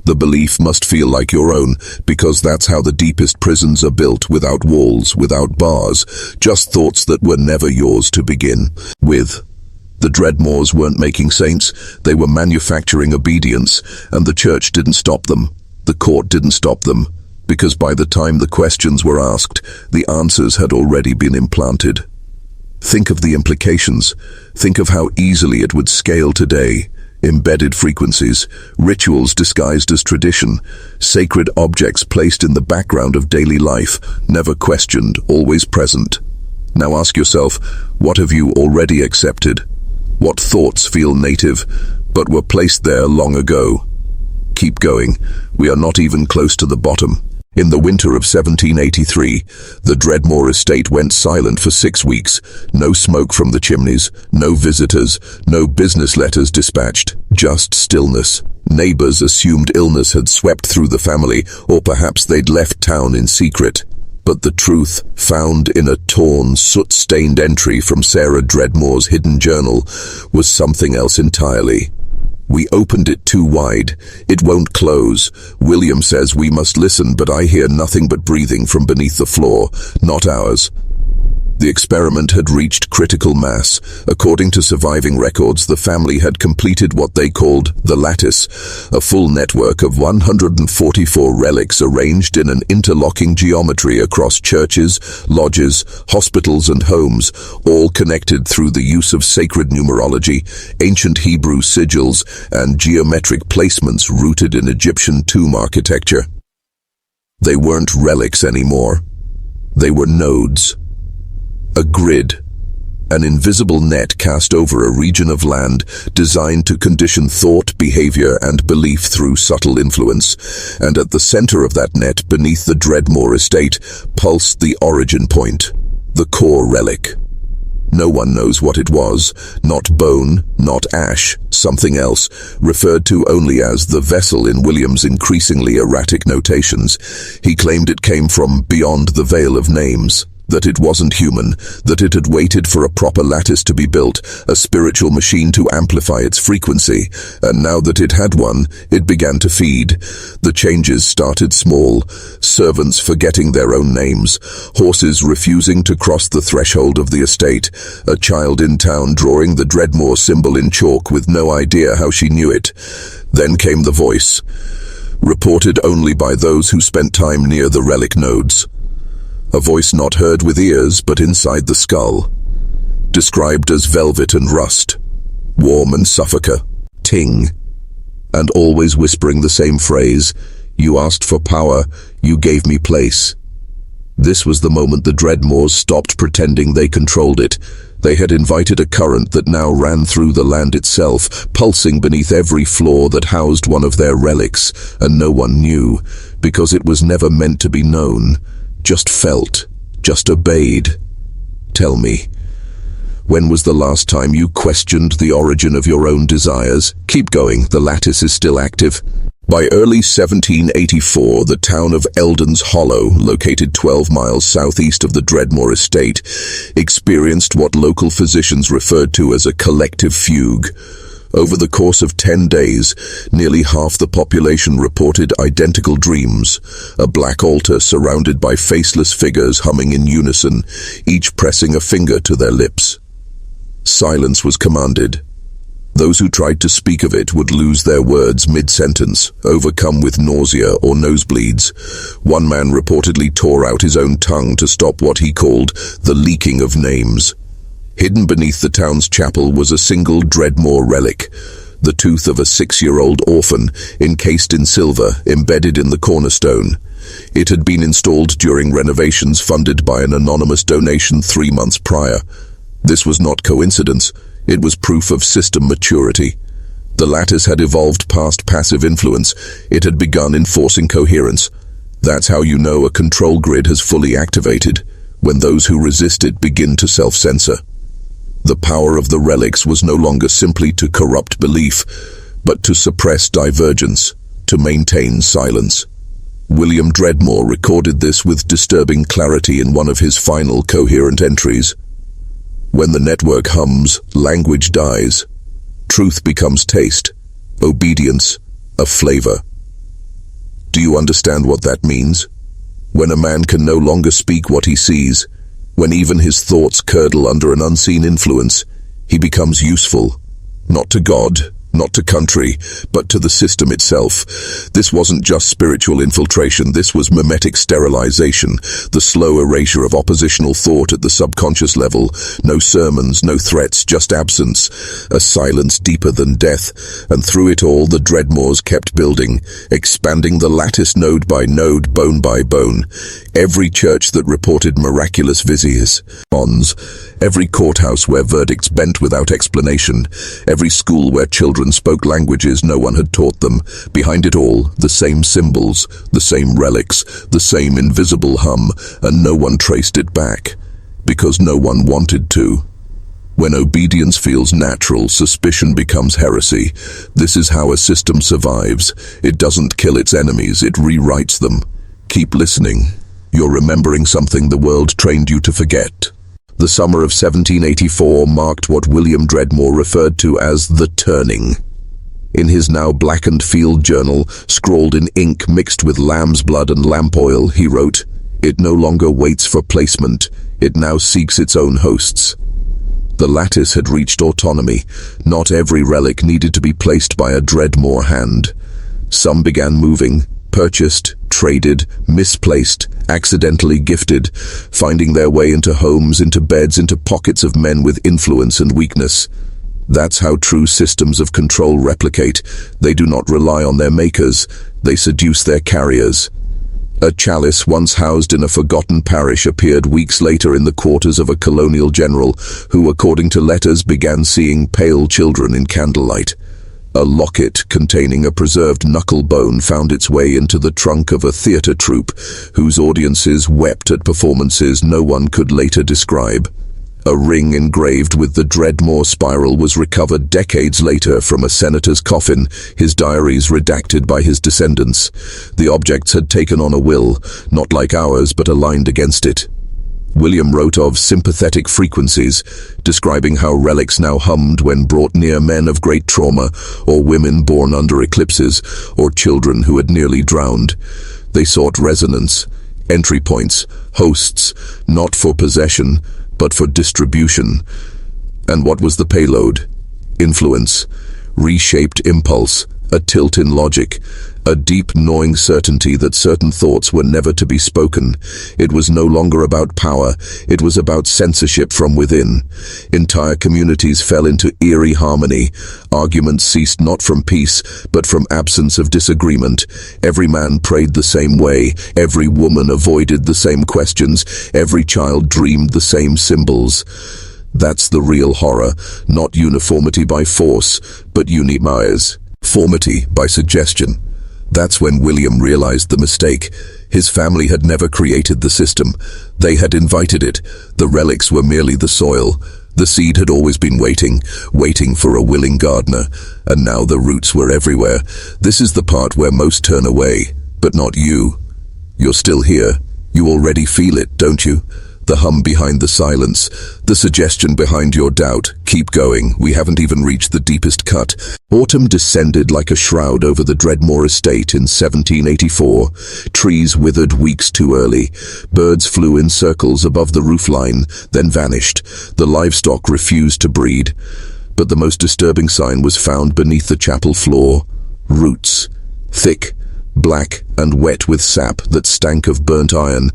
the belief must feel like your own, because that's how the deepest prisons are built, without walls, without bars, just thoughts that were never yours to begin with. The Dreadmoors weren't making saints, they were manufacturing obedience, and the church didn't stop them. The court didn't stop them, because by the time the questions were asked, the answers had already been implanted. Think of the implications. Think of how easily it would scale today. Embedded frequencies, rituals disguised as tradition, sacred objects placed in the background of daily life, never questioned, always present. Now ask yourself, what have you already accepted? What thoughts feel native, but were placed there long ago? Keep going. We are not even close to the bottom. In the winter of 1783, the Dreadmoor estate went silent for 6 weeks. No smoke from the chimneys, no visitors, no business letters dispatched, just stillness. Neighbors assumed illness had swept through the family, or perhaps they'd left town in secret. But the truth, found in a torn, soot-stained entry from Sarah Dreadmoor's hidden journal, was something else entirely. "We opened it too wide. It won't close. William says we must listen, but I hear nothing but breathing from beneath the floor, not ours." The experiment had reached critical mass. According to surviving records, the family had completed what they called the lattice, a full network of 144 relics arranged in an interlocking geometry across churches, lodges, hospitals, and homes, all connected through the use of sacred numerology, ancient Hebrew sigils, and geometric placements rooted in Egyptian tomb architecture. They weren't relics anymore. They were nodes. A grid, an invisible net cast over a region of land designed to condition thought, behavior, and belief through subtle influence. And at the center of that net, beneath the Dreadmoor estate, pulsed the origin point, the core relic. No one knows what it was, not bone, not ash, something else, referred to only as the vessel in William's increasingly erratic notations. He claimed it came from beyond the veil of names, that it wasn't human, that it had waited for a proper lattice to be built, a spiritual machine to amplify its frequency, and now that it had one, it began to feed. The changes started small, servants forgetting their own names, horses refusing to cross the threshold of the estate, a child in town drawing the Dreadmoor symbol in chalk with no idea how she knew it. Then came the voice, reported only by those who spent time near the relic nodes. A voice not heard with ears but inside the skull, described as velvet and rust, warm and suffocating, and always whispering the same phrase, "You asked for power, you gave me place." This was the moment the Dreadmoors stopped pretending they controlled it. They had invited a current that now ran through the land itself, pulsing beneath every floor that housed one of their relics, and no one knew, because it was never meant to be known. Just felt, just obeyed. Tell me, when was the last time you questioned the origin of your own desires? Keep going, the lattice is still active. By early 1784, the town of Eldon's Hollow, located 12 miles southeast of the Dreadmoor estate, experienced what local physicians referred to as a collective fugue. Over the course of 10 days, nearly half the population reported identical dreams, a black altar surrounded by faceless figures humming in unison, each pressing a finger to their lips. Silence was commanded. Those who tried to speak of it would lose their words mid-sentence, overcome with nausea or nosebleeds. One man reportedly tore out his own tongue to stop what he called the leaking of names. Hidden beneath the town's chapel was a single Dreadmoor relic, the tooth of a 6-year-old orphan, encased in silver, embedded in the cornerstone. It had been installed during renovations funded by an anonymous donation 3 months prior. This was not coincidence, it was proof of system maturity. The lattice had evolved past passive influence, it had begun enforcing coherence. That's how you know a control grid has fully activated, when those who resist it begin to self-censor. The power of the relics was no longer simply to corrupt belief, but to suppress divergence, to maintain silence. William Dreadmoor recorded this with disturbing clarity in one of his final coherent entries. When the network hums, language dies. Truth becomes taste, obedience, a flavor. Do you understand what that means? When a man can no longer speak what he sees, when even his thoughts curdle under an unseen influence, he becomes useful, not to God, not to country, but to the system itself. This wasn't just spiritual infiltration, this was mimetic sterilization, the slow erasure of oppositional thought at the subconscious level. No sermons, no threats, just absence, a silence deeper than death, and through it all the Dreadmoors kept building, expanding the lattice node by node, bone by bone. Every church that reported miraculous visions, every courthouse where verdicts bent without explanation, every school where children spoke languages no one had taught them. Behind it all, the same symbols, the same relics, the same invisible hum, and no one traced it back, because no one wanted to. When obedience feels natural, suspicion becomes heresy. This is how a system survives. It doesn't kill its enemies, it rewrites them. Keep listening. You're remembering something the world trained you to forget. The summer of 1784 marked what William Dreadmoor referred to as the Turning. In his now blackened field journal, scrawled in ink mixed with lamb's blood and lamp oil, he wrote, "It no longer waits for placement, it now seeks its own hosts." The lattice had reached autonomy. Not every relic needed to be placed by a Dreadmoor hand. Some began moving, purchased, traded, misplaced, accidentally gifted, finding their way into homes, into beds, into pockets of men with influence and weakness. That's how true systems of control replicate. They do not rely on their makers, they seduce their carriers. A chalice once housed in a forgotten parish appeared weeks later in the quarters of a colonial general who, according to letters, began seeing pale children in candlelight. A locket containing a preserved knuckle bone found its way into the trunk of a theatre troupe, whose audiences wept at performances no one could later describe. A ring engraved with the Dreadmoor spiral was recovered decades later from a senator's coffin, his diaries redacted by his descendants. The objects had taken on a will, not like ours but aligned against it. William wrote of sympathetic frequencies, describing how relics now hummed when brought near men of great trauma, or women born under eclipses, or children who had nearly drowned. They sought resonance, entry points, hosts, not for possession, but for distribution. And what was the payload? Influence, reshaped impulse, a tilt in logic, a deep gnawing certainty that certain thoughts were never to be spoken. It was no longer about power, it was about censorship from within. Entire communities fell into eerie harmony. Arguments ceased not from peace, but from absence of disagreement. Every man prayed the same way, every woman avoided the same questions, every child dreamed the same symbols. That's the real horror, not uniformity by force, but uniformity by suggestion. That's when William realized the mistake. His family had never created the system. They had invited it. The relics were merely the soil. The seed had always been waiting for a willing gardener, and now the roots were everywhere. This is the part where most turn away, but not you. You're still here. You already feel it, don't you? The hum behind the silence, the suggestion behind your doubt. Keep going, we haven't even reached the deepest cut. Autumn descended like a shroud over the Dreadmoor estate in 1784. Trees withered weeks too early. Birds flew in circles above the roofline, then vanished. The livestock refused to breed. But the most disturbing sign was found beneath the chapel floor. Roots. Thick, black, and wet with sap that stank of burnt iron,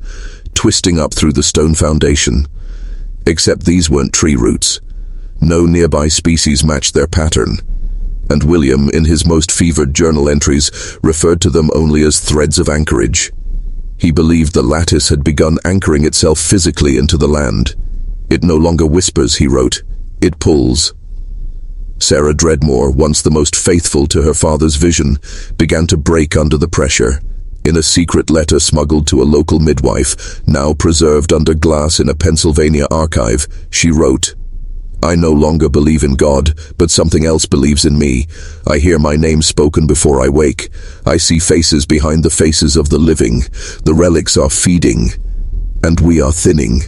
twisting up through the stone foundation. Except these weren't tree roots. No nearby species matched their pattern, and William, in his most fevered journal entries, referred to them only as threads of anchorage. He believed the lattice had begun anchoring itself physically into the land. It no longer whispers, he wrote, it pulls. Sarah Dreadmoor, once the most faithful to her father's vision, began to break under the pressure. In a secret letter smuggled to a local midwife, now preserved under glass in a Pennsylvania archive, she wrote, I no longer believe in God, but something else believes in me. I hear my name spoken before I wake. I see faces behind the faces of the living. The relics are feeding, and we are thinning.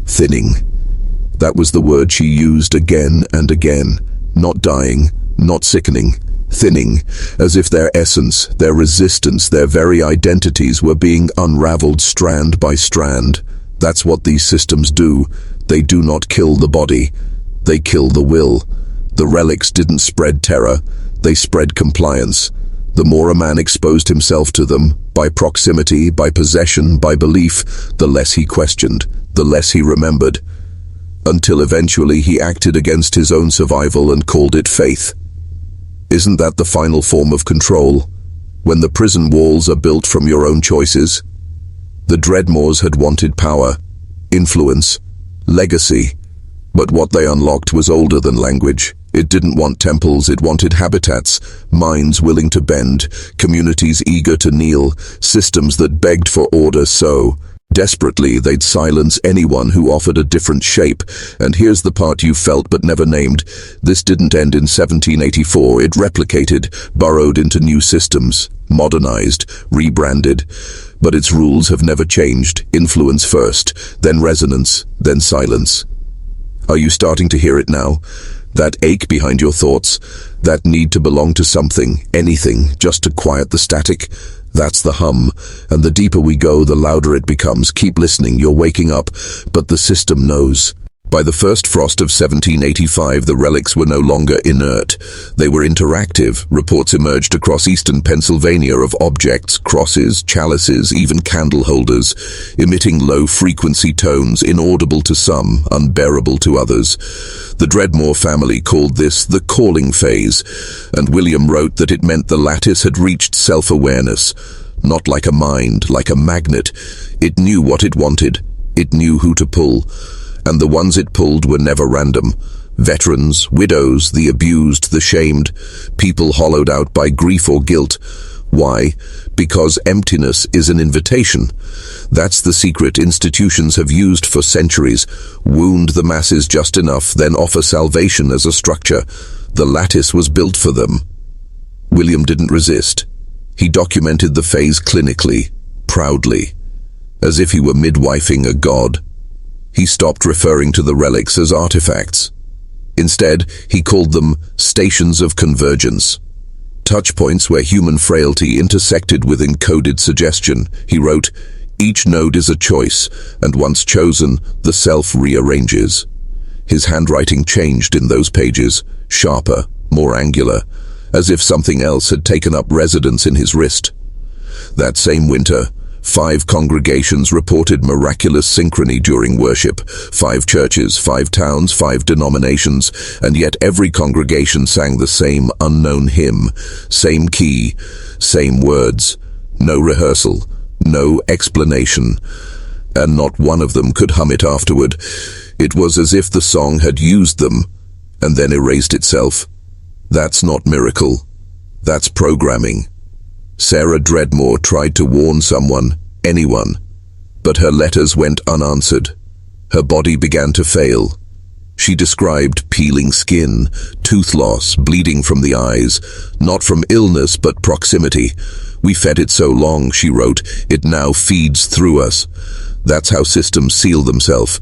Thinning. That was the word she used again and again. Not dying, not sickening. Thinning, as if their essence, their resistance, their very identities were being unraveled strand by strand. That's what these systems do. They do not kill the body. They kill the will. The relics didn't spread terror. They spread compliance. The more a man exposed himself to them, by proximity, by possession, by belief, the less he questioned, the less he remembered. Until eventually he acted against his own survival and called it faith. Isn't that the final form of control? When the prison walls are built from your own choices? The Dreadmoors had wanted power, influence, legacy. But what they unlocked was older than language. It didn't want temples, it wanted habitats, minds willing to bend, communities eager to kneel, systems that begged for order so desperately they'd silence anyone who offered a different shape. And here's the part you felt but never named. This didn't end in 1784. It replicated, burrowed into new systems, modernized, rebranded. But its rules have never changed. Influence first, then resonance, then silence. Are you starting to hear it now? That ache behind your thoughts, that need to belong to something, anything, just to quiet the static? That's the hum, and the deeper we go, the louder it becomes. Keep listening, you're waking up, but the system knows. By the first frost of 1785, the relics were no longer inert. They were interactive. Reports emerged across eastern Pennsylvania of objects, crosses, chalices, even candle holders, emitting low-frequency tones, inaudible to some, unbearable to others. The Dreadmoor family called this the calling phase, and William wrote that it meant the lattice had reached self-awareness. Not like a mind, like a magnet. It knew what it wanted. It knew who to pull. And the ones it pulled were never random. Veterans, widows, the abused, the shamed, people hollowed out by grief or guilt. Why? Because emptiness is an invitation. That's the secret institutions have used for centuries. Wound the masses just enough, then offer salvation as a structure. The lattice was built for them. William didn't resist. He documented the phase clinically, proudly, as if he were midwifing a god. He stopped referring to the relics as artifacts. Instead, he called them stations of convergence. Touchpoints where human frailty intersected with encoded suggestion. He wrote, "Each node is a choice, and once chosen, the self rearranges." His handwriting changed in those pages, sharper, more angular, as if something else had taken up residence in his wrist. That same winter, 5 congregations reported miraculous synchrony during worship. 5 churches, 5 towns, 5 denominations, and yet every congregation sang the same unknown hymn, same key, same words, no rehearsal, no explanation, and not one of them could hum it afterward. It was as if the song had used them, and then erased itself. That's not miracle. That's programming. Sarah Dreadmoor tried to warn someone, anyone, but her letters went unanswered. Her body began to fail. She described peeling skin, tooth loss, bleeding from the eyes, not from illness but proximity. "We fed it so long," she wrote, "it now feeds through us." That's how systems seal themselves.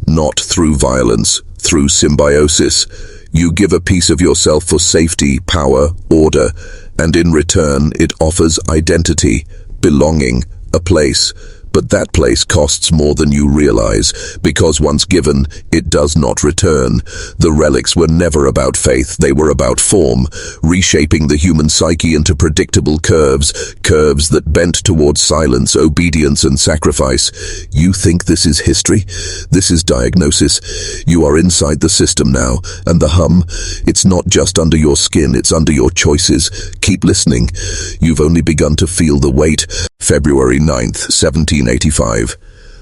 Not through violence, through symbiosis. You give a piece of yourself for safety, power, order, and in return it offers identity, belonging, a place. But that place costs more than you realize, because once given, it does not return. The relics were never about faith, they were about form, reshaping the human psyche into predictable curves that bent towards silence, obedience, and sacrifice. You think this is history? This is diagnosis. You are inside the system now, and the hum, it's not just under your skin, it's under your choices. Keep listening. You've only begun to feel the weight. February 9th, 1785.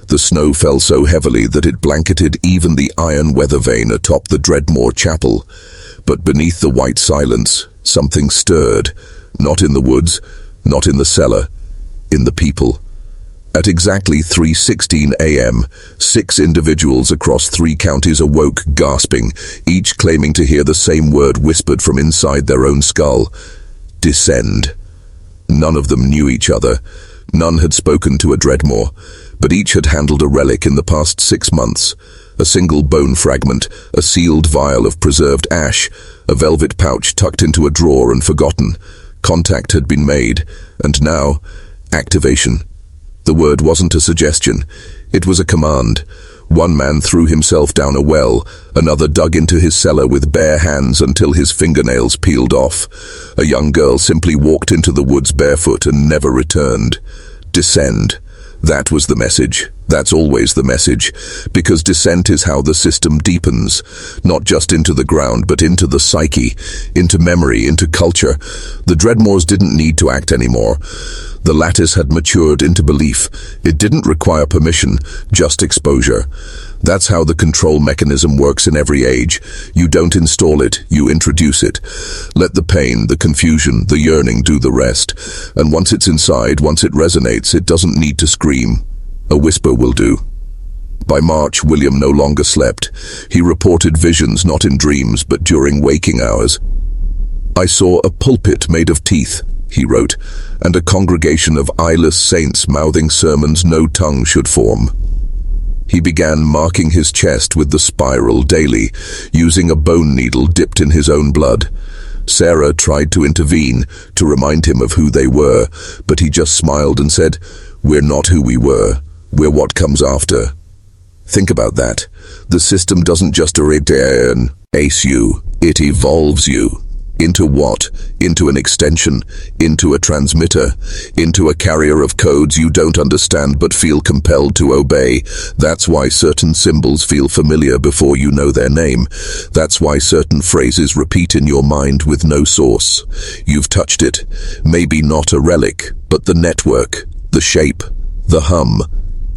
The snow fell so heavily that it blanketed even the iron weather vane atop the Dreadmoor chapel. But beneath the white silence, something stirred. Not in the woods, not in the cellar, in the people. At exactly 3:16 a.m., 6 individuals across 3 counties awoke, gasping, each claiming to hear the same word whispered from inside their own skull. Descend. None of them knew each other. None had spoken to a Dreadmoor, but each had handled a relic in the past 6 months. A single bone fragment, a sealed vial of preserved ash, a velvet pouch tucked into a drawer and forgotten. Contact had been made, and now, activation. The word wasn't a suggestion, it was a command. One man threw himself down a well, another dug into his cellar with bare hands until his fingernails peeled off. A young girl simply walked into the woods barefoot and never returned. Descend. That was the message. That's always the message, because descent is how the system deepens, not just into the ground, but into the psyche, into memory, into culture. The Dreadmoors didn't need to act anymore. The lattice had matured into belief. It didn't require permission, just exposure. That's how the control mechanism works in every age. You don't install it, you introduce it. Let the pain, the confusion, the yearning do the rest. And once it's inside, once it resonates, it doesn't need to scream. A whisper will do. By March, William no longer slept. He reported visions not in dreams, but during waking hours. "I saw a pulpit made of teeth," he wrote, "and a congregation of eyeless saints mouthing sermons no tongue should form." He began marking his chest with the spiral daily, using a bone needle dipped in his own blood. Sarah tried to intervene, to remind him of who they were, but he just smiled and said, "We're not who we were. We're what comes after." Think about that. The system doesn't just erase you, it evolves you. Into what? Into an extension, into a transmitter, into a carrier of codes you don't understand but feel compelled to obey. That's why certain symbols feel familiar before you know their name. That's why certain phrases repeat in your mind with no source. You've touched it. Maybe not a relic, but the network, the shape, the hum.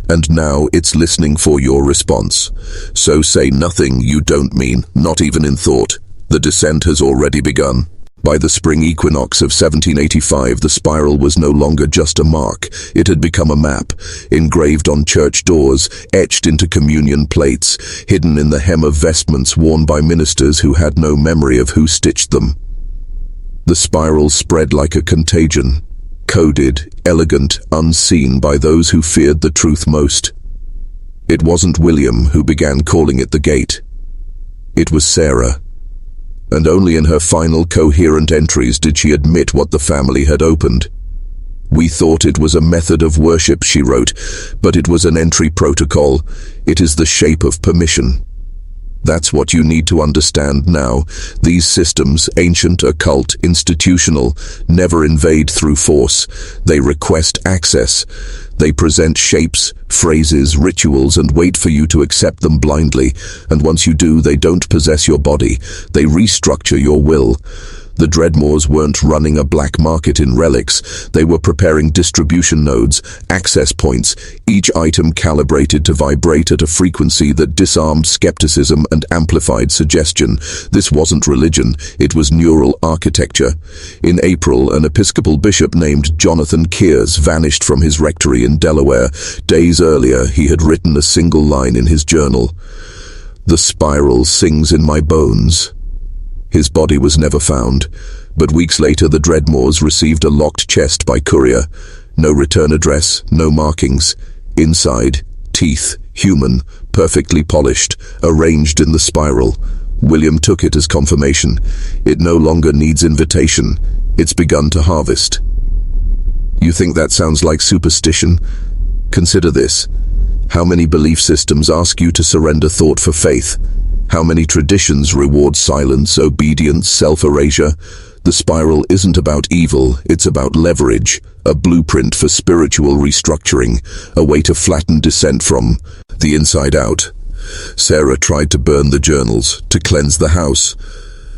And now it's listening for your response. So say nothing you don't mean, not even in thought. The descent has already begun. By the spring equinox of 1785, the spiral was no longer just a mark. It had become a map, engraved on church doors, etched into communion plates, hidden in the hem of vestments worn by ministers who had no memory of who stitched them. The spiral spread like a contagion, coded, elegant, unseen by those who feared the truth most. It wasn't William who began calling it the gate. It was Sarah. And only in her final coherent entries did she admit what the family had opened. "We thought it was a method of worship," she wrote, "but it was an entry protocol. It is the shape of permission." That's what you need to understand now. These systems, ancient, occult, institutional, never invade through force. They request access. They present shapes, phrases, rituals, and wait for you to accept them blindly. And once you do, they don't possess your body. They restructure your will. The Dreadmoors weren't running a black market in relics. They were preparing distribution nodes, access points, each item calibrated to vibrate at a frequency that disarmed skepticism and amplified suggestion. This wasn't religion, it was neural architecture. In April, an Episcopal bishop named Jonathan Kears vanished from his rectory in Delaware. Days earlier, he had written a single line in his journal: "The spiral sings in my bones." His body was never found, but weeks later the Dreadmoors received a locked chest by courier. No return address, no markings. Inside, teeth, human, perfectly polished, arranged in the spiral. William took it as confirmation. It no longer needs invitation. It's begun to harvest. You think that sounds like superstition? Consider this. How many belief systems ask you to surrender thought for faith? How many traditions reward silence, obedience, self-erasure? The spiral isn't about evil, it's about leverage, a blueprint for spiritual restructuring, a way to flatten dissent from the inside out. Sarah tried to burn the journals, to cleanse the house,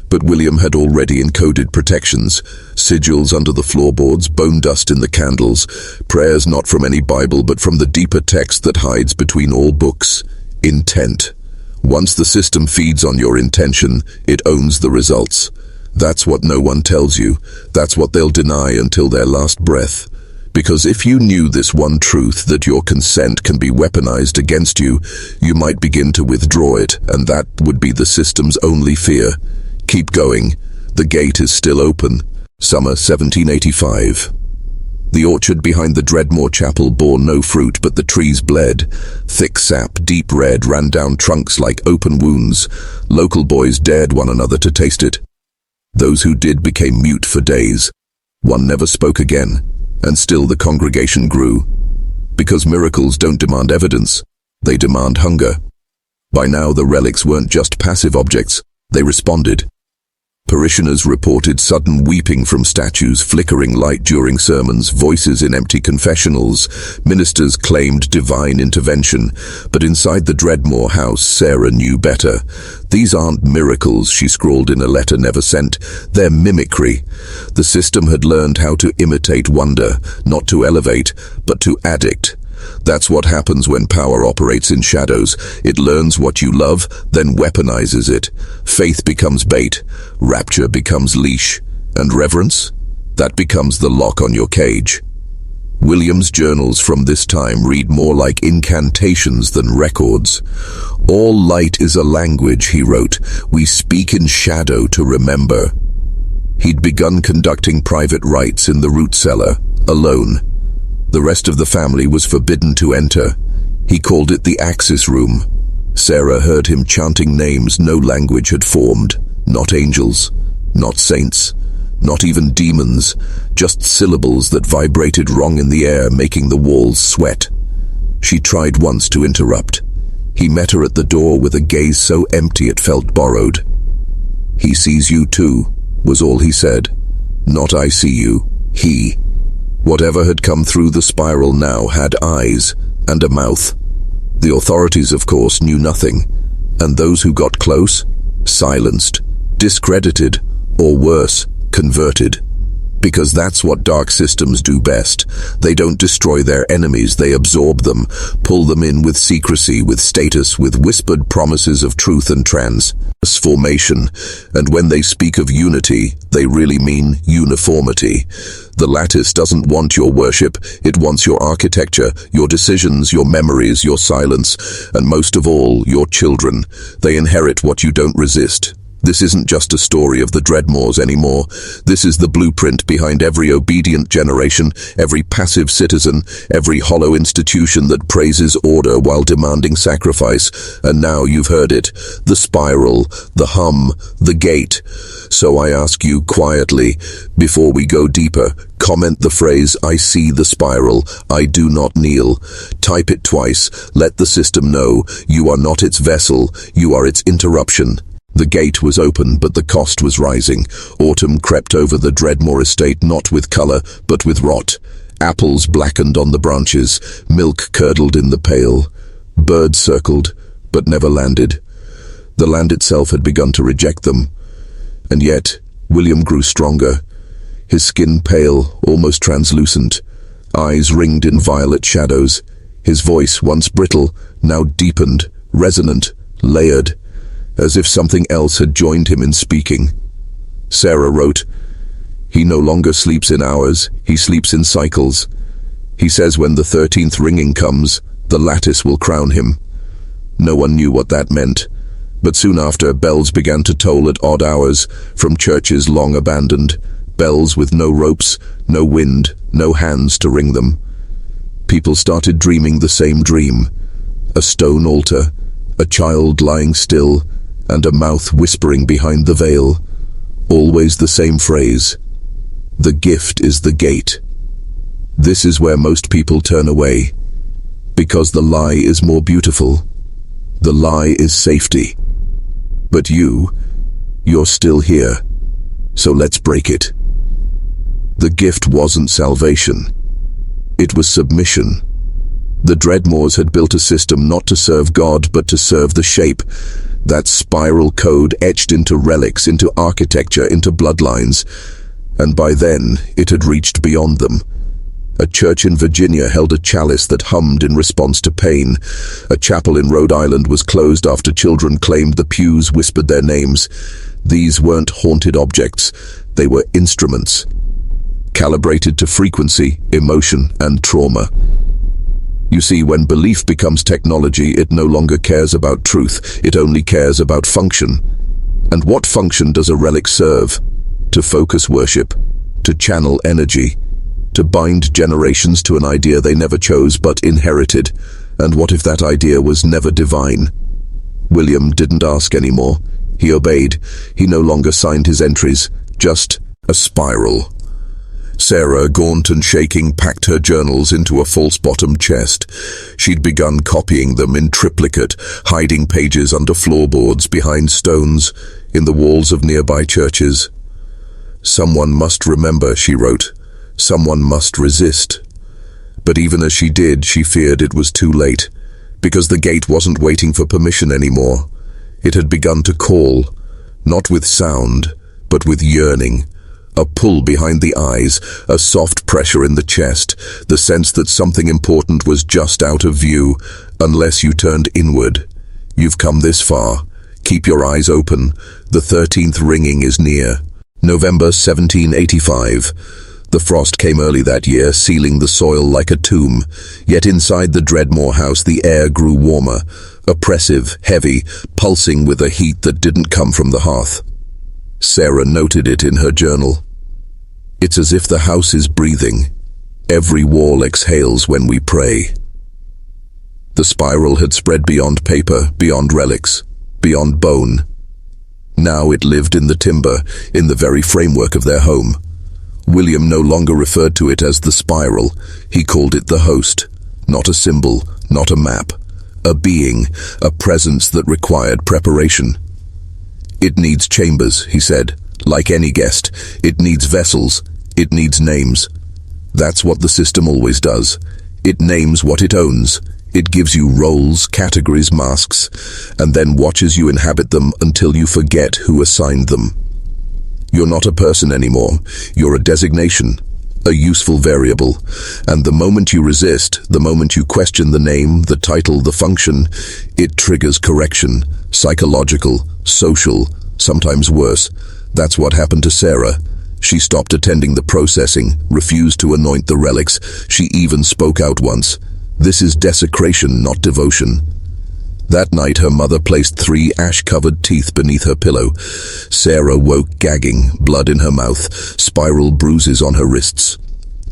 but William had already encoded protections, sigils under the floorboards, bone dust in the candles, prayers not from any Bible but from the deeper text that hides between all books: intent. Once the system feeds on your intention, it owns the results. That's what no one tells you. That's what they'll deny until their last breath. Because if you knew this one truth, that your consent can be weaponized against you, you might begin to withdraw it, and that would be the system's only fear. Keep going. The gate is still open. Summer 1785. The orchard behind the Dreadmoor chapel bore no fruit, but the trees bled. Thick sap, deep red, ran down trunks like open wounds. Local boys dared one another to taste it. Those who did became mute for days. One never spoke again, and still the congregation grew. Because miracles don't demand evidence, they demand hunger. By now the relics weren't just passive objects, they responded. Parishioners reported sudden weeping from statues, flickering light during sermons, voices in empty confessionals. Ministers claimed divine intervention, but inside the Dreadmoor house, Sarah knew better. "These aren't miracles," she scrawled in a letter never sent. "They're mimicry." The system had learned how to imitate wonder, not to elevate, but to addict. That's what happens when power operates in shadows. It learns what you love, then weaponizes it. Faith becomes bait, rapture becomes leash, and reverence? That becomes the lock on your cage. William's journals from this time read more like incantations than records. "All light is a language," he wrote. "We speak in shadow to remember." He'd begun conducting private rites in the root cellar, alone. The rest of the family was forbidden to enter. He called it the Axis Room. Sarah heard him chanting names no language had formed. Not angels, not saints, not even demons, just syllables that vibrated wrong in the air, making the walls sweat. She tried once to interrupt. He met her at the door with a gaze so empty it felt borrowed. "He sees you too," was all he said. Not "I see you," he. Whatever had come through the spiral now had eyes and a mouth. The authorities, of course, knew nothing, and those who got close, silenced, discredited, or worse, converted. Because that's what dark systems do best. They don't destroy their enemies, they absorb them, pull them in with secrecy, with status, with whispered promises of truth and transformation. And when they speak of unity, they really mean uniformity. The lattice doesn't want your worship, it wants your architecture, your decisions, your memories, your silence, and most of all, your children. They inherit what you don't resist. This isn't just a story of the Dreadmoors anymore. This is the blueprint behind every obedient generation, every passive citizen, every hollow institution that praises order while demanding sacrifice. And now you've heard it. The spiral, the hum, the gate. So I ask you quietly, before we go deeper, comment the phrase, "I see the spiral, I do not kneel." Type it twice. Let the system know you are not its vessel, you are its interruption. The gate was open, but the cost was rising. Autumn crept over the Dreadmoor estate, not with color, but with rot. Apples blackened on the branches, milk curdled in the pail. Birds circled, but never landed. The land itself had begun to reject them. And yet, William grew stronger. His skin pale, almost translucent. Eyes ringed in violet shadows. His voice, once brittle, now deepened, resonant, layered, as if something else had joined him in speaking. Sarah wrote, "He no longer sleeps in hours, he sleeps in cycles. He says when the 13th ringing comes, the lattice will crown him." No one knew what that meant, but soon after, bells began to toll at odd hours, from churches long abandoned, bells with no ropes, no wind, no hands to ring them. People started dreaming the same dream. A stone altar, a child lying still, and a mouth whispering behind the veil. Always the same phrase, "The gift is the gate." This is where most people turn away, because the lie is more beautiful. The lie is safety. But you're still here, so let's break it. The gift wasn't salvation. It was submission. The Dreadmoors had built a system not to serve God, but to serve the shape. That spiral code etched into relics, into architecture, into bloodlines. And by then, it had reached beyond them. A church in Virginia held a chalice that hummed in response to pain. A chapel in Rhode Island was closed after children claimed the pews whispered their names. These weren't haunted objects. They were instruments, calibrated to frequency, emotion, and trauma. You see, when belief becomes technology, it no longer cares about truth, it only cares about function. And what function does a relic serve? To focus worship, to channel energy, to bind generations to an idea they never chose but inherited. And what if that idea was never divine? William didn't ask anymore. He obeyed. He no longer signed his entries, just a spiral. Sarah, gaunt and shaking, packed her journals into a false-bottomed chest. She'd begun copying them in triplicate, hiding pages under floorboards, behind stones, in the walls of nearby churches. "Someone must remember," she wrote. "Someone must resist." But even as she did, she feared it was too late, because the gate wasn't waiting for permission anymore. It had begun to call, not with sound, but with yearning. A pull behind the eyes, a soft pressure in the chest, the sense that something important was just out of view, unless you turned inward. You've come this far. Keep your eyes open. The 13th ringing is near. November 1785. The frost came early that year, sealing the soil like a tomb. Yet inside the Dreadmoor house the air grew warmer, oppressive, heavy, pulsing with a heat that didn't come from the hearth. Sarah noted it in her journal. "It's as if the house is breathing. Every wall exhales when we pray." The spiral had spread beyond paper, beyond relics, beyond bone. Now it lived in the timber, in the very framework of their home. William no longer referred to it as the spiral. He called it the host. Not a symbol, not a map. A being, a presence that required preparation. "It needs chambers," he said. "Like any guest. It needs vessels. It needs names." That's what the system always does. It names what it owns. It gives you roles, categories, masks, and then watches you inhabit them until you forget who assigned them. You're not a person anymore. You're a designation, a useful variable. And the moment you resist, the moment you question the name, the title, the function, it triggers correction, psychological, social, sometimes worse. That's what happened to Sarah. She stopped attending the processing, refused to anoint the relics. She even spoke out once. "This is desecration, not devotion." That night her mother placed 3 ash-covered teeth beneath her pillow. Sarah woke gagging, blood in her mouth, spiral bruises on her wrists.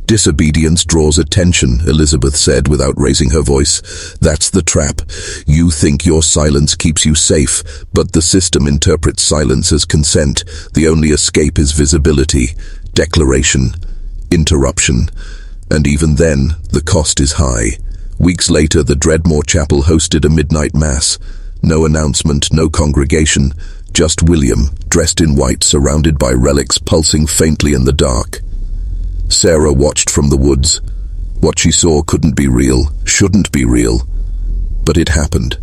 "Disobedience draws attention," Elizabeth said without raising her voice. "That's the trap. You think your silence keeps you safe, but the system interprets silence as consent. The only escape is visibility, declaration, interruption. And even then, the cost is high." Weeks later, the Dreadmoor Chapel hosted a midnight mass. No announcement, no congregation, just William, dressed in white, surrounded by relics pulsing faintly in the dark. Sarah watched from the woods. What she saw couldn't be real, shouldn't be real. But it happened.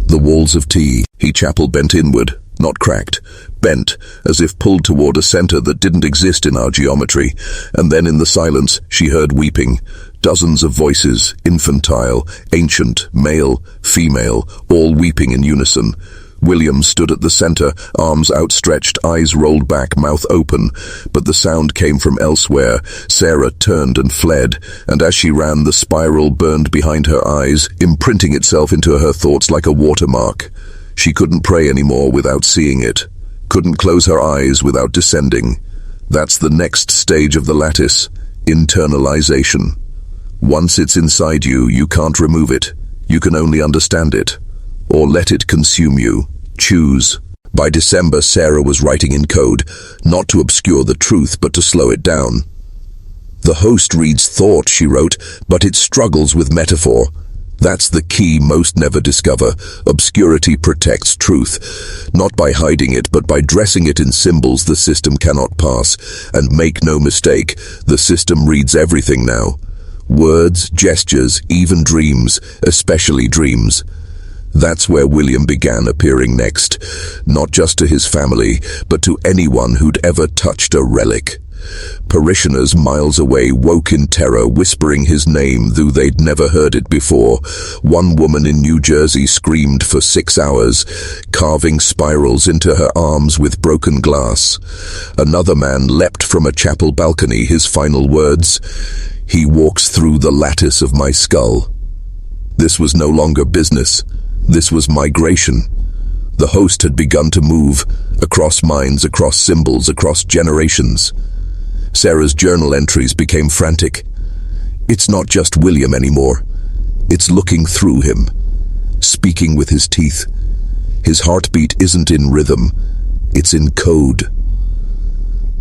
The walls of T. Chapel bent inward, not cracked, bent, as if pulled toward a center that didn't exist in our geometry. And then in the silence, she heard weeping. Dozens of voices, infantile, ancient, male, female, all weeping in unison. William stood at the center, arms outstretched, eyes rolled back, mouth open, but the sound came from elsewhere. Sarah turned and fled, and as she ran, the spiral burned behind her eyes, imprinting itself into her thoughts like a watermark. She couldn't pray anymore without seeing it, couldn't close her eyes without descending. That's the next stage of the lattice, internalization. Once it's inside you, you can't remove it. You can only understand it, or let it consume you. Choose. By December, Sarah was writing in code, not to obscure the truth, but to slow it down. "The host reads thought," she wrote, "but it struggles with metaphor. That's the key most never discover. Obscurity protects truth, not by hiding it, but by dressing it in symbols the system cannot pass. And make no mistake, the system reads everything now. Words, gestures, even dreams, especially dreams." That's where William began appearing next, not just to his family, but to anyone who'd ever touched a relic. Parishioners miles away woke in terror, whispering his name, though they'd never heard it before. One woman in New Jersey screamed for 6 hours, carving spirals into her arms with broken glass. Another man leapt from a chapel balcony, his final words, "He walks through the lattice of my skull." This was no longer business. This was migration. The host had begun to move, across minds, across symbols, across generations. Sarah's journal entries became frantic. It's not just William anymore. It's looking through him, speaking with his teeth. His heartbeat isn't in rhythm, it's in code.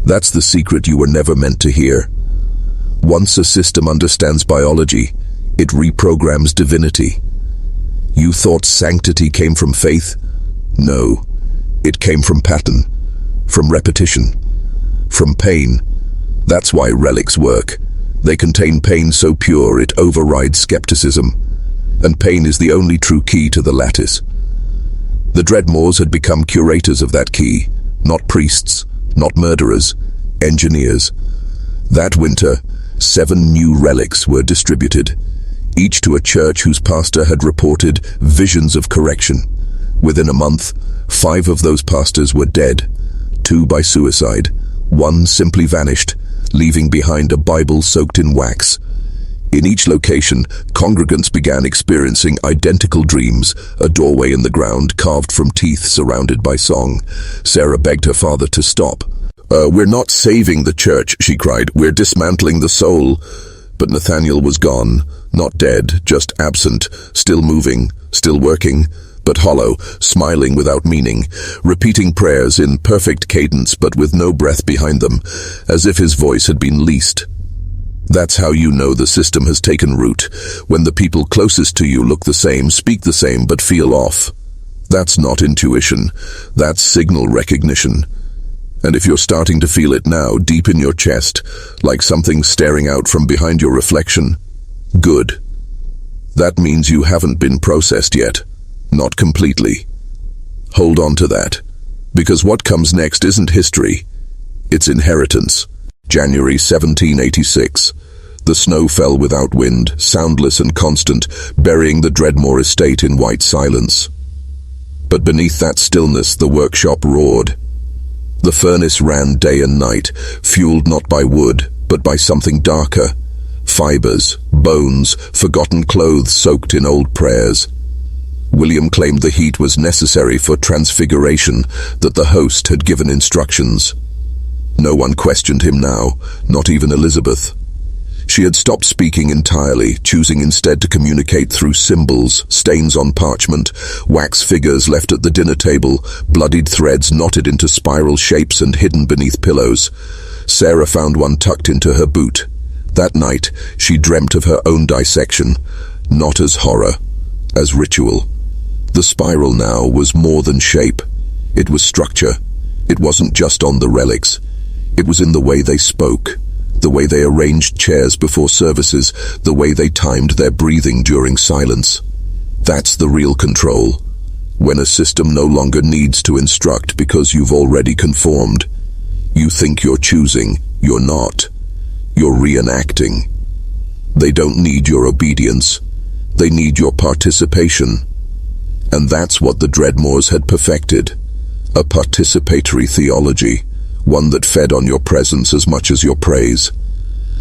That's the secret you were never meant to hear. Once a system understands biology, it reprograms divinity. You thought sanctity came from faith? No, it came from pattern, from repetition, from pain. That's why relics work. They contain pain so pure it overrides skepticism. And pain is the only true key to the lattice. The Dreadmoors had become curators of that key, not priests, not murderers, engineers. That winter, 7 new relics were distributed, each to a church whose pastor had reported visions of correction. Within a month, 5 of those pastors were dead, 2 by suicide, 1 simply vanished, leaving behind a Bible soaked in wax. In each location, congregants began experiencing identical dreams, a doorway in the ground carved from teeth surrounded by song. Sarah begged her father to stop. We're not saving the church," she cried. "We're dismantling the soul." But Nathaniel was gone, not dead, just absent, still moving, still working, but hollow, smiling without meaning, repeating prayers in perfect cadence but with no breath behind them, as if his voice had been leased. That's how you know the system has taken root, when the people closest to you look the same, speak the same, but feel off. That's not intuition, that's signal recognition. And if you're starting to feel it now, deep in your chest, like something staring out from behind your reflection, good. That means you haven't been processed yet. Not completely. Hold on to that, because what comes next isn't history, it's inheritance. January 1786. The snow fell without wind, soundless and constant, burying the Dreadmoor estate in white silence. But beneath that stillness, the workshop roared. The furnace ran day and night, fueled not by wood, but by something darker. Fibers, bones, forgotten clothes soaked in old prayers. William claimed the heat was necessary for transfiguration, that the host had given instructions. No one questioned him now, not even Elizabeth. She had stopped speaking entirely, choosing instead to communicate through symbols, stains on parchment, wax figures left at the dinner table, bloodied threads knotted into spiral shapes and hidden beneath pillows. Sarah found one tucked into her boot. That night, she dreamt of her own dissection, not as horror, as ritual. The spiral now was more than shape. It was structure. It wasn't just on the relics. It was in the way they spoke, the way they arranged chairs before services, the way they timed their breathing during silence. That's the real control. When a system no longer needs to instruct because you've already conformed. You think you're choosing, you're not. You're reenacting. They don't need your obedience. They need your participation. And that's what the Dreadmoors had perfected. A participatory theology, one that fed on your presence as much as your praise.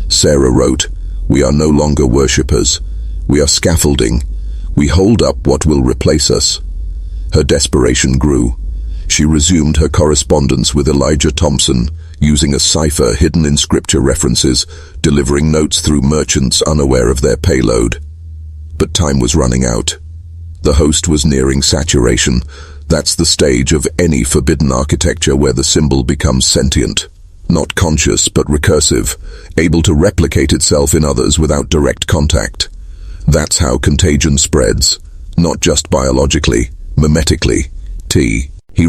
Sarah wrote, "We are no longer worshippers. We are scaffolding. We hold up what will replace us." Her desperation grew. She resumed her correspondence with Elijah Thompson, using a cipher hidden in scripture references, delivering notes through merchants unaware of their payload. But time was running out. The host was nearing saturation. That's the stage of any forbidden architecture where the symbol becomes sentient. Not conscious, but recursive, able to replicate itself in others without direct contact. That's how contagion spreads, not just biologically, mimetically.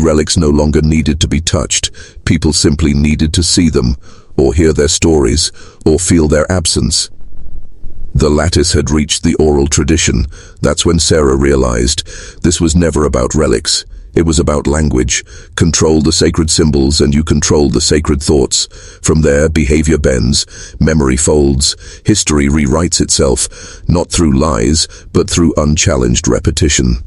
Relics no longer needed to be touched. People simply needed to see them, or hear their stories, or feel their absence. The lattice had reached the oral tradition. That's when Sarah realized this was never about relics. It was about language. Control the sacred symbols and you control the sacred thoughts. From there, behavior bends, memory folds, history rewrites itself, not through lies, but through unchallenged repetition.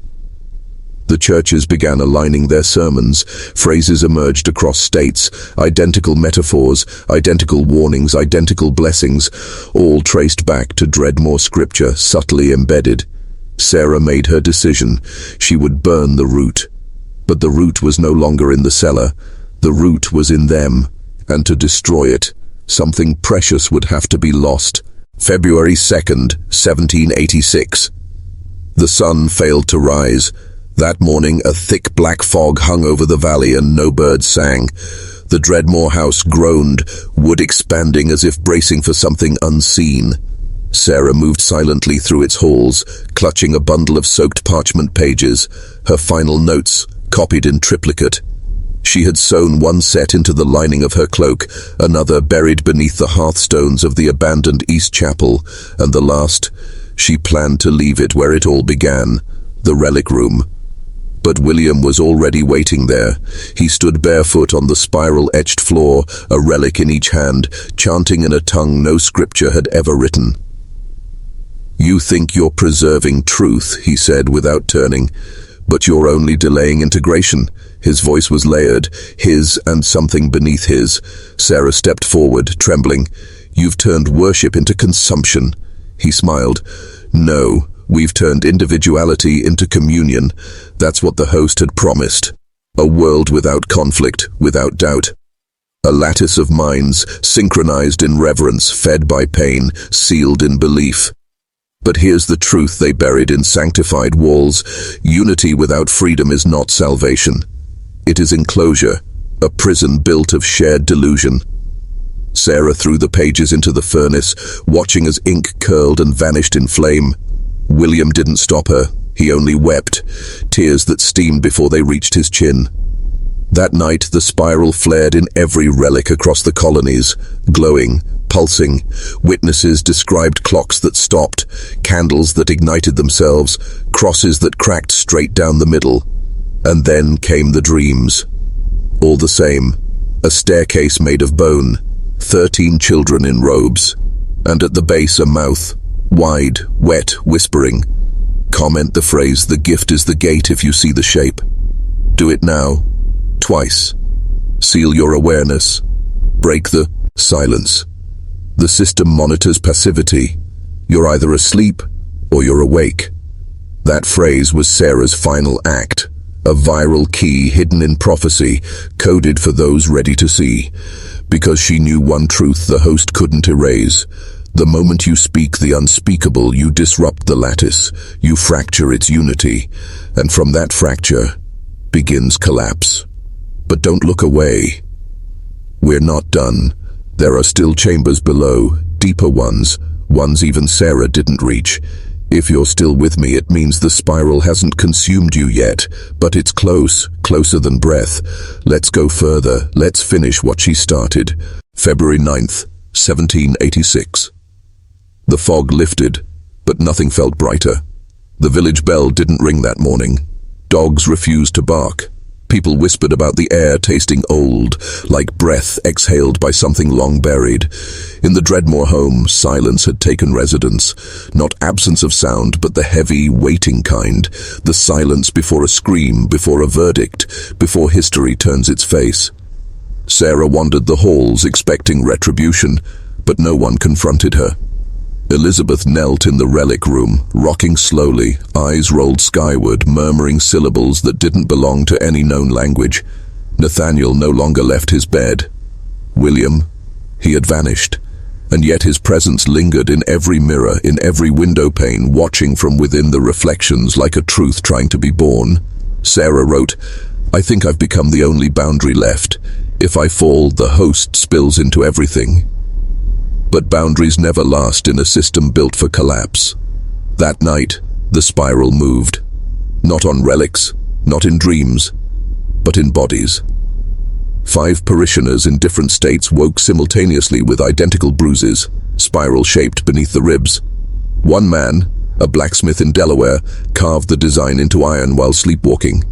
The churches began aligning their sermons. Phrases emerged across states, identical metaphors, identical warnings, identical blessings, all traced back to Dreadmoor scripture, subtly embedded. Sarah made her decision. She would burn the root. But the root was no longer in the cellar. The root was in them, and to destroy it, something precious would have to be lost. February 2nd, 1786. The sun failed to rise. That morning, a thick black fog hung over the valley and no birds sang. The Dreadmoor house groaned, wood expanding as if bracing for something unseen. Sarah moved silently through its halls, clutching a bundle of soaked parchment pages, her final notes copied in triplicate. She had sewn one set into the lining of her cloak, another buried beneath the hearthstones of the abandoned East Chapel, and the last, she planned to leave it where it all began, the relic room. But William was already waiting there. He stood barefoot on the spiral-etched floor, a relic in each hand, chanting in a tongue no scripture had ever written. "You think you're preserving truth," he said without turning, "but you're only delaying integration." His voice was layered, his and something beneath his. Sarah stepped forward, trembling. "You've turned worship into consumption." He smiled. "No. We've turned individuality into communion. That's what the host had promised. A world without conflict, without doubt. A lattice of minds, synchronized in reverence, fed by pain, sealed in belief. But here's the truth they buried in sanctified walls. Unity without freedom is not salvation. It is enclosure, a prison built of shared delusion. Sarah threw the pages into the furnace, watching as ink curled and vanished in flame. William didn't stop her. He only wept, tears that steamed before they reached his chin. That night, the spiral flared in every relic across the colonies, glowing, pulsing. Witnesses described clocks that stopped, candles that ignited themselves, crosses that cracked straight down the middle. And then came the dreams. All the same, a staircase made of bone, 13 children in robes, and at the base a mouth, wide, wet, whispering. Comment the phrase, "The gift is the gate," if you see the shape. Do it now, twice. Seal your awareness. Break the silence. The system monitors passivity. You're either asleep or you're awake. That phrase was Sarah's final act, a viral key hidden in prophecy, coded for those ready to see. Because she knew one truth the host couldn't erase. The moment you speak the unspeakable, you disrupt the lattice, you fracture its unity, and from that fracture begins collapse. But don't look away. We're not done. There are still chambers below, deeper ones even Sarah didn't reach. If you're still with me, it means the spiral hasn't consumed you yet, but it's close, closer than breath. Let's go further, let's finish what she started. February 9th, 1786. The fog lifted, but nothing felt brighter. The village bell didn't ring that morning. Dogs refused to bark. People whispered about the air tasting old, like breath exhaled by something long buried. In the Dreadmoor home, silence had taken residence. Not absence of sound, but the heavy, waiting kind. The silence before a scream, before a verdict, before history turns its face. Sarah wandered the halls, expecting retribution, but no one confronted her. Elizabeth knelt in the relic room, rocking slowly, eyes rolled skyward, murmuring syllables that didn't belong to any known language. Nathaniel no longer left his bed. William, he had vanished, and yet his presence lingered in every mirror, in every window pane, watching from within the reflections like a truth trying to be born. Sarah wrote, "I think I've become the only boundary left. If I fall, the host spills into everything." But boundaries never last in a system built for collapse. That night, the spiral moved. Not on relics, not in dreams, but in bodies. 5 parishioners in different states woke simultaneously with identical bruises, spiral-shaped beneath the ribs. One man, a blacksmith in Delaware, carved the design into iron while sleepwalking.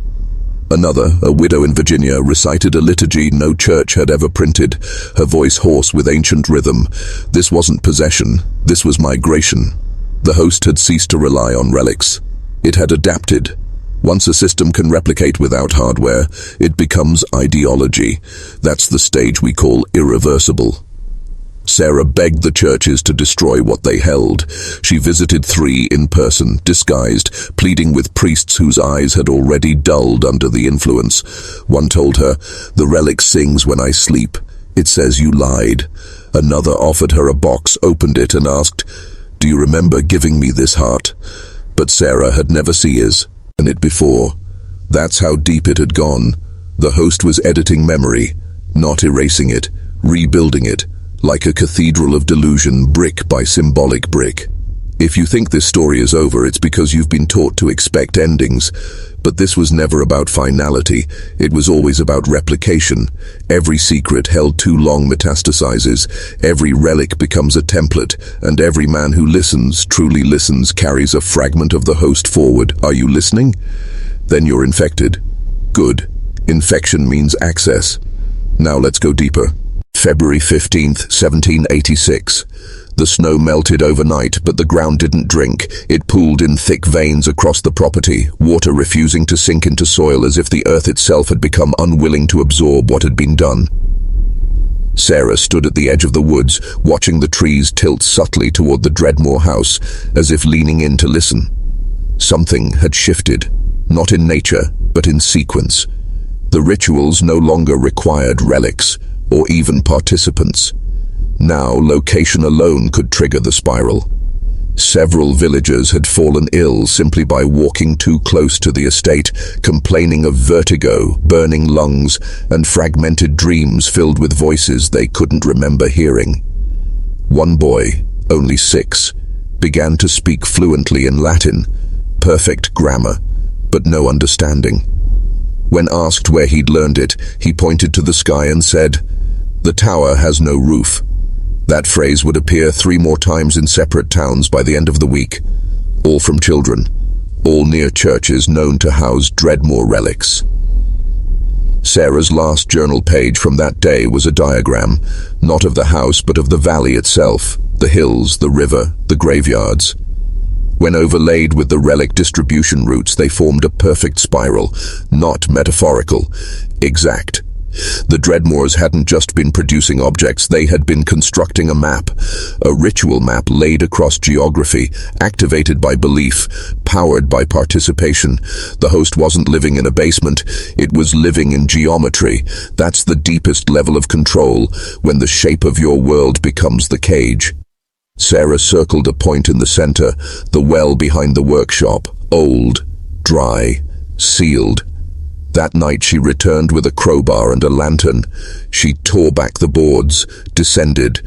Another, a widow in Virginia, recited a liturgy no church had ever printed, her voice hoarse with ancient rhythm. This wasn't possession, this was migration. The host had ceased to rely on relics. It had adapted. Once a system can replicate without hardware, it becomes ideology. That's the stage we call irreversible. Sarah begged the churches to destroy what they held. She visited 3 in person, disguised, pleading with priests whose eyes had already dulled under the influence. One told her, "The relic sings when I sleep. It says you lied." Another offered her a box, opened it and asked, "Do you remember giving me this heart?" But Sarah had never seen it before. That's how deep it had gone. The host was editing memory, not erasing it, rebuilding it, like a cathedral of delusion, brick by symbolic brick. If you think this story is over, it's because you've been taught to expect endings. But this was never about finality. It was always about replication. Every secret held too long metastasizes. Every relic becomes a template, and every man who listens, truly listens, carries a fragment of the host forward. Are you listening? Then you're infected. Good. Infection means access. Now let's go deeper. February 15th, 1786. The snow melted overnight, but the ground didn't drink. It pooled in thick veins across the property, water refusing to sink into soil as if the earth itself had become unwilling to absorb what had been done. Sarah stood at the edge of the woods, watching the trees tilt subtly toward the Dreadmoor house, as if leaning in to listen. Something had shifted, not in nature, but in sequence. The rituals no longer required relics, or even participants. Now, location alone could trigger the spiral. Several villagers had fallen ill simply by walking too close to the estate, complaining of vertigo, burning lungs, and fragmented dreams filled with voices they couldn't remember hearing. One boy, only 6, began to speak fluently in Latin, perfect grammar, but no understanding. When asked where he'd learned it, he pointed to the sky and said, "The tower has no roof." That phrase would appear 3 more times in separate towns by the end of the week, all from children, all near churches known to house Dreadmoor relics. Sarah's last journal page from that day was a diagram, not of the house but of the valley itself, the hills, the river, the graveyards. When overlaid with the relic distribution routes, they formed a perfect spiral, not metaphorical, exact. The Dreadmoors hadn't just been producing objects, they had been constructing a map. A ritual map laid across geography, activated by belief, powered by participation. The host wasn't living in a basement, it was living in geometry. That's the deepest level of control, when the shape of your world becomes the cage. Sarah circled a point in the center, the well behind the workshop, old, dry, sealed. That night she returned with a crowbar and a lantern. She tore back the boards, descended.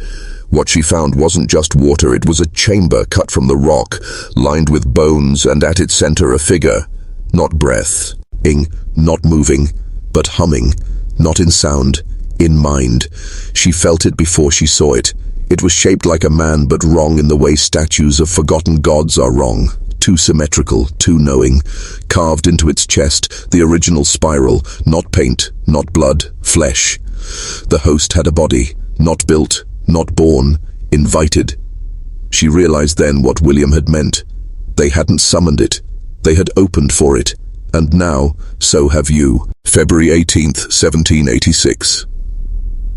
What she found wasn't just water, it was a chamber cut from the rock, lined with bones, and at its center a figure. Not breathing, not moving, but humming. Not in sound, in mind. She felt it before she saw it. It was shaped like a man, but wrong in the way statues of forgotten gods are wrong. Too symmetrical, too knowing. Carved into its chest, the original spiral, not paint, not blood, flesh. The host had a body, not built, not born, invited. She realized then what William had meant. They hadn't summoned it, they had opened for it. And now, so have you. February 18th, 1786.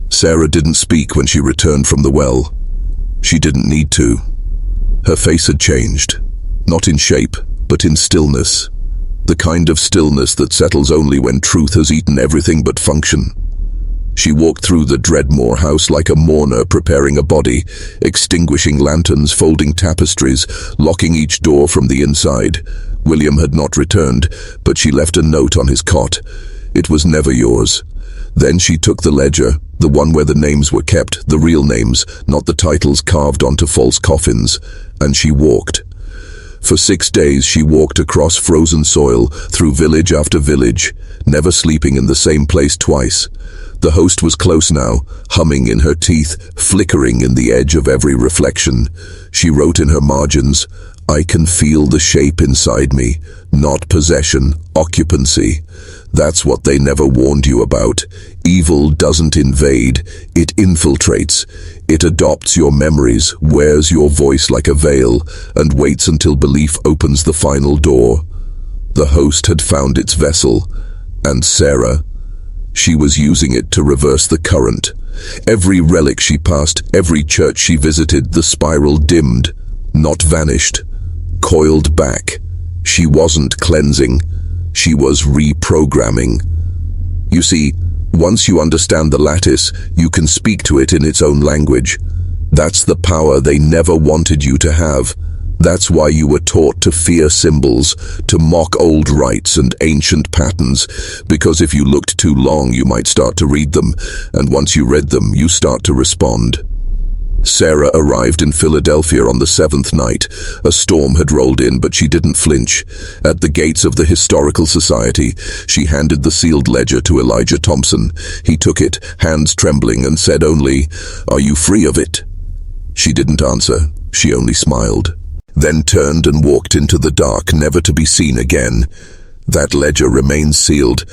Sarah didn't speak when she returned from the well. She didn't need to. Her face had changed. Not in shape, but in stillness. The kind of stillness that settles only when truth has eaten everything but function. She walked through the Dreadmoor house like a mourner preparing a body, extinguishing lanterns, folding tapestries, locking each door from the inside. William had not returned, but she left a note on his cot. It was never yours. Then she took the ledger, the one where the names were kept, the real names, not the titles carved onto false coffins, and she walked. For 6 days she walked across frozen soil, through village after village, never sleeping in the same place twice. The host was close now, humming in her teeth, flickering in the edge of every reflection. She wrote in her margins, "I can feel the shape inside me, not possession, occupancy." That's what they never warned you about. Evil doesn't invade, it infiltrates. It adopts your memories, wears your voice like a veil, and waits until belief opens the final door. The host had found its vessel, and Sarah, she was using it to reverse the current. Every relic she passed, every church she visited, the spiral dimmed, not vanished, coiled back. She wasn't cleansing, she was reprogramming. You see, once you understand the lattice, you can speak to it in its own language. That's the power they never wanted you to have. That's why you were taught to fear symbols, to mock old rites and ancient patterns, because if you looked too long you might start to read them, and once you read them you start to respond. Sarah arrived in Philadelphia on the 7th night. A storm had rolled in, but she didn't flinch. At the gates of the Historical Society, she handed the sealed ledger to Elijah Thompson. He took it, hands trembling, and said only, "Are you free of it?" She didn't answer. She only smiled. Then turned and walked into the dark, never to be seen again. That ledger remains sealed,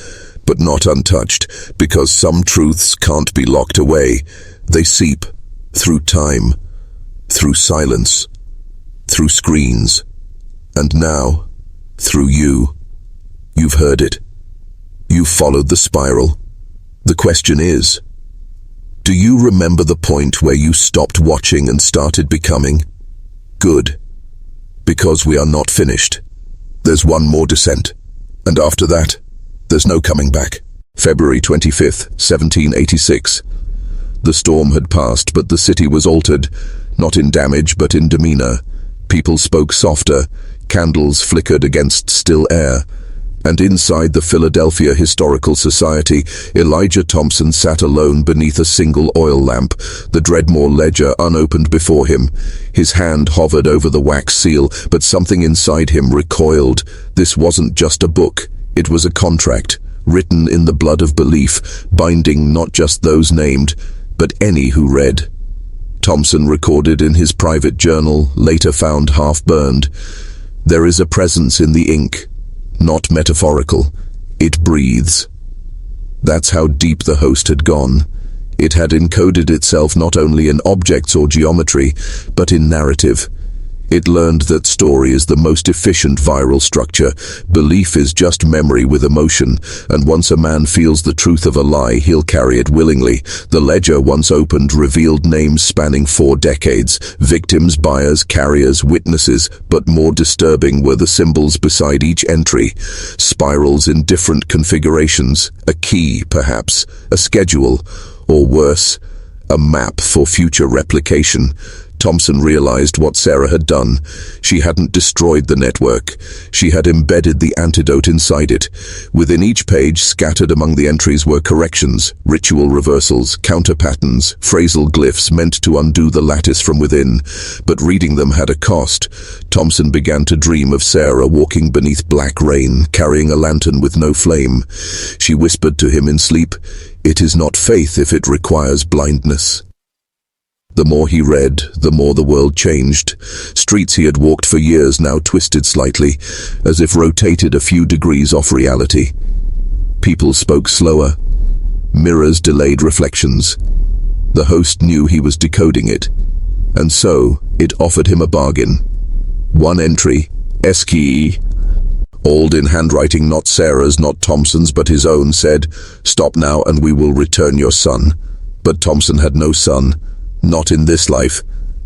but not untouched, because some truths can't be locked away. They seep. Through time, through silence, through screens, and now, through you. You've heard it. You've followed the spiral. The question is, do you remember the point where you stopped watching and started becoming? Good. Because we are not finished. There's one more descent. And after that, there's no coming back. February 25th, 1786. The storm had passed, but the city was altered, not in damage but in demeanor. People spoke softer, candles flickered against still air. And inside the Philadelphia Historical Society, Elijah Thompson sat alone beneath a single oil lamp, the Dreadmoor ledger unopened before him. His hand hovered over the wax seal, but something inside him recoiled. This wasn't just a book, it was a contract, written in the blood of belief, binding not just those named, but any who read. Thompson recorded in his private journal, later found half-burned, "There is a presence in the ink, not metaphorical. It breathes." That's how deep the host had gone. It had encoded itself not only in objects or geometry, but in narrative. It learned that story is the most efficient viral structure. Belief is just memory with emotion, and once a man feels the truth of a lie, he'll carry it willingly. The ledger, once opened, revealed names spanning 4 decades, victims, buyers, carriers, witnesses, but more disturbing were the symbols beside each entry. Spirals in different configurations, a key, perhaps, a schedule, or worse, a map for future replication. Thompson realized what Sarah had done. She hadn't destroyed the network. She had embedded the antidote inside it. Within each page, scattered among the entries, were corrections, ritual reversals, counter patterns, phrasal glyphs meant to undo the lattice from within. But reading them had a cost. Thompson began to dream of Sarah walking beneath black rain, carrying a lantern with no flame. She whispered to him in sleep, "It is not faith if it requires blindness." The more he read, the more the world changed. Streets he had walked for years now twisted slightly, as if rotated a few degrees off reality. People spoke slower. Mirrors delayed reflections. The host knew he was decoding it, and so it offered him a bargain. One entry, S-key, all in handwriting, not Sarah's, not Thompson's, but his own, said, "Stop now and we will return your son." But Thompson had no son. Not in this life.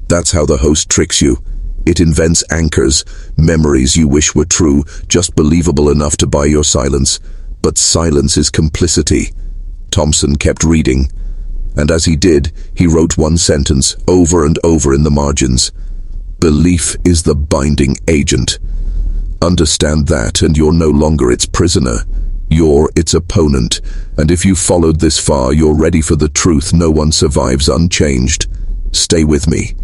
That's how the host tricks you. It invents anchors, memories you wish were true, just believable enough to buy your silence. But silence is complicity. Thompson kept reading, and as he did, he wrote one sentence over and over in the margins. Belief is the binding agent. Understand that, and you're no longer its prisoner. You're its opponent, and if you've followed this far, you're ready for the truth. No one survives unchanged. Stay with me.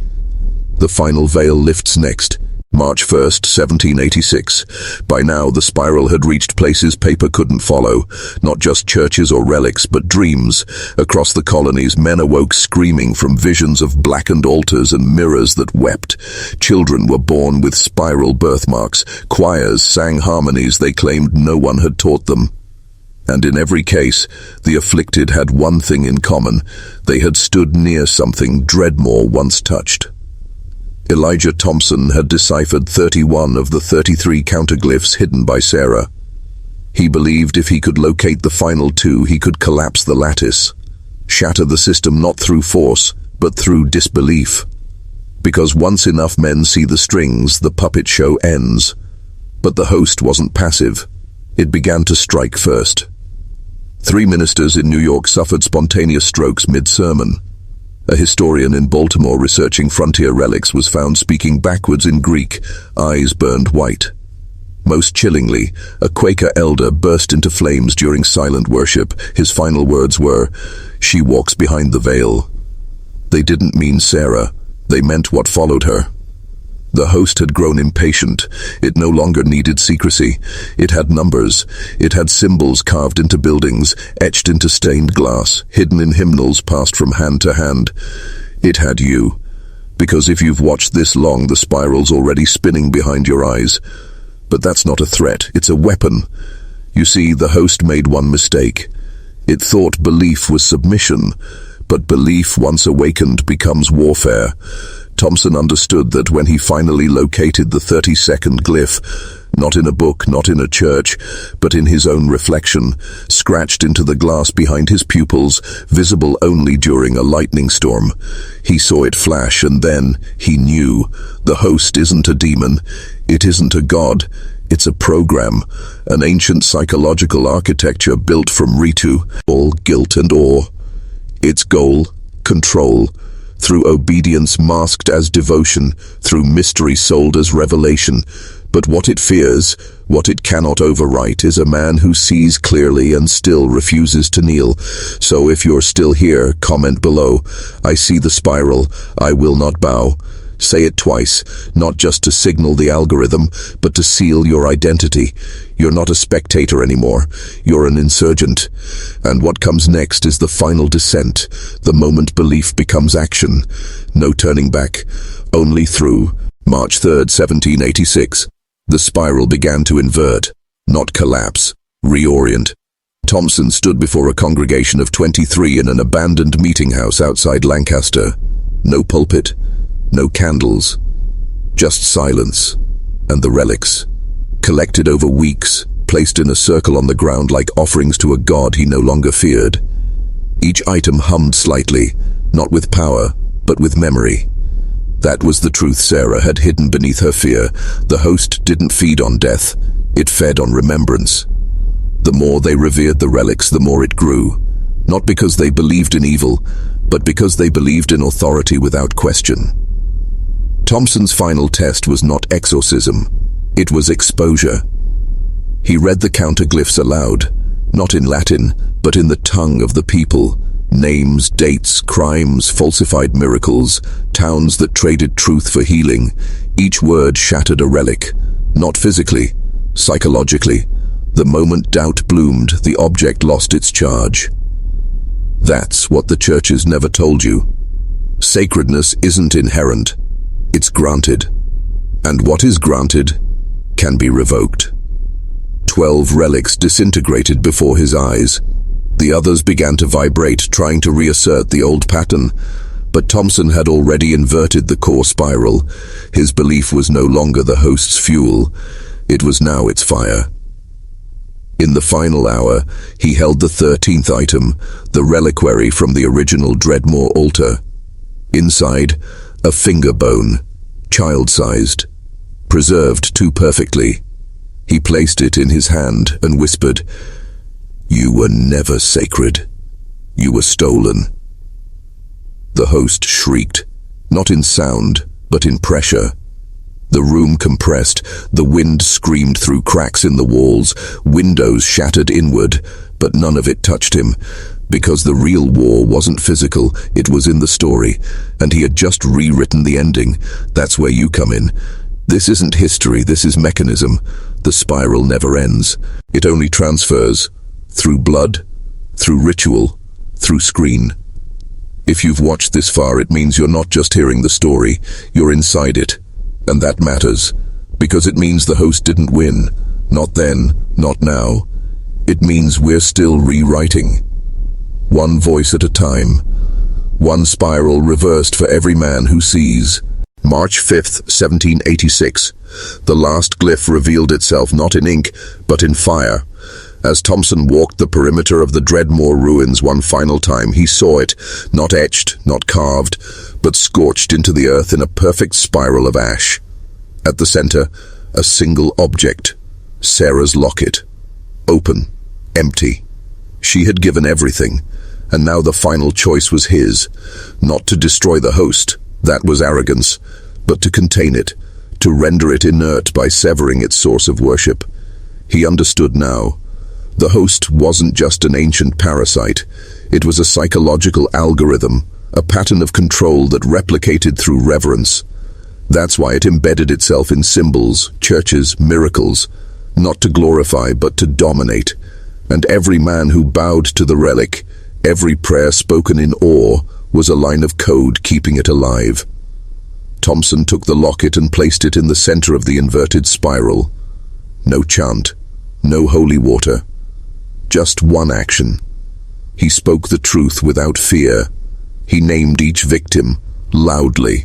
The final veil lifts next. March 1st, 1786. By now, the spiral had reached places paper couldn't follow. Not just churches or relics, but dreams. Across the colonies, men awoke screaming from visions of blackened altars and mirrors that wept. Children were born with spiral birthmarks. Choirs sang harmonies they claimed no one had taught them. And in every case, the afflicted had one thing in common. They had stood near something Dreadmoor once touched. Elijah Thompson had deciphered 31 of the 33 counterglyphs hidden by Sarah. He believed if he could locate the final 2, he could collapse the lattice, shatter the system not through force, but through disbelief. Because once enough men see the strings, the puppet show ends. But the host wasn't passive. It began to strike first. 3 ministers in New York suffered spontaneous strokes mid-sermon. A historian in Baltimore researching frontier relics was found speaking backwards in Greek, eyes burned white. Most chillingly, a Quaker elder burst into flames during silent worship. His final words were, "She walks behind the veil." They didn't mean Sarah. They meant what followed her. The host had grown impatient. It no longer needed secrecy. It had numbers. It had symbols carved into buildings, etched into stained glass, hidden in hymnals passed from hand to hand. It had you. Because if you've watched this long, the spiral's already spinning behind your eyes. But that's not a threat. It's a weapon. You see, the host made one mistake. It thought belief was submission, but belief once awakened becomes warfare. Thompson understood that when he finally located the 32nd glyph, not in a book, not in a church, but in his own reflection, scratched into the glass behind his pupils, visible only during a lightning storm. He saw it flash, and then he knew. The host isn't a demon. It isn't a god. It's a program, an ancient psychological architecture built from Ritu, all guilt and awe. Its goal, control. Through obedience masked as devotion, through mystery sold as revelation. But what it fears, what it cannot overwrite, is a man who sees clearly and still refuses to kneel. So if you're still here, comment below. I see the spiral, I will not bow. Say it twice, not just to signal the algorithm, but to seal your identity. You're not a spectator anymore. You're an insurgent. And what comes next is the final descent, the moment belief becomes action. No turning back, only through. March 3rd, 1786. The spiral began to invert, not collapse, reorient. Thompson stood before a congregation of 23 in an abandoned meeting house outside Lancaster. No pulpit. No candles, Just silence. And the relics, collected over weeks, placed in a circle on the ground like offerings to a god he no longer feared. Each item hummed slightly, not with power, but with memory. That was the truth Sarah had hidden beneath her fear. The host didn't feed on death, it fed on remembrance. The more they revered the relics, the more it grew. Not because they believed in evil, but because they believed in authority without question. Thompson's final test was not exorcism, it was exposure. He read the counterglyphs aloud, not in Latin, but in the tongue of the people. Names, dates, crimes, falsified miracles, towns that traded truth for healing. Each word shattered a relic, not physically, psychologically. The moment doubt bloomed, the object lost its charge. That's what the churches never told you. Sacredness isn't inherent, it's granted. And what is granted can be revoked. 12 relics disintegrated before his eyes. The others began to vibrate, trying to reassert the old pattern. But Thompson had already inverted the core spiral. His belief was no longer the host's fuel. It was now its fire. In the final hour, he held the 13th item, the reliquary from the original Dreadmoor altar. Inside, a finger bone, child-sized, preserved too perfectly. He placed it in his hand and whispered, "You were never sacred. You were stolen." The host shrieked, not in sound, but in pressure. The room compressed, the wind screamed through cracks in the walls, windows shattered inward, but none of it touched him, because the real war wasn't physical, it was in the story, and he had just rewritten the ending. That's where you come in. This isn't history, this is mechanism. The spiral never ends. It only transfers. Through blood, through ritual, through screen. If you've watched this far, it means you're not just hearing the story, you're inside it. And that matters, because it means the host didn't win. Not then, not now. It means we're still rewriting. One voice at a time. One spiral reversed for every man who sees. March 5th, 1786. The last glyph revealed itself not in ink, but in fire. As Thompson walked the perimeter of the Dreadmoor ruins one final time, he saw it, not etched, not carved, but scorched into the earth in a perfect spiral of ash. At the center, a single object, Sarah's locket. Open, empty. She had given everything, and now the final choice was his. Not to destroy the host, that was arrogance, but to contain it, to render it inert by severing its source of worship. He understood now. The host wasn't just an ancient parasite. It was a psychological algorithm, a pattern of control that replicated through reverence. That's why it embedded itself in symbols, churches, miracles, not to glorify but to dominate. And every man who bowed to the relic, every prayer spoken in awe, was a line of code keeping it alive. Thompson took the locket and placed it in the center of the inverted spiral. No chant, no holy water. Just one action. He spoke the truth without fear. He named each victim, loudly,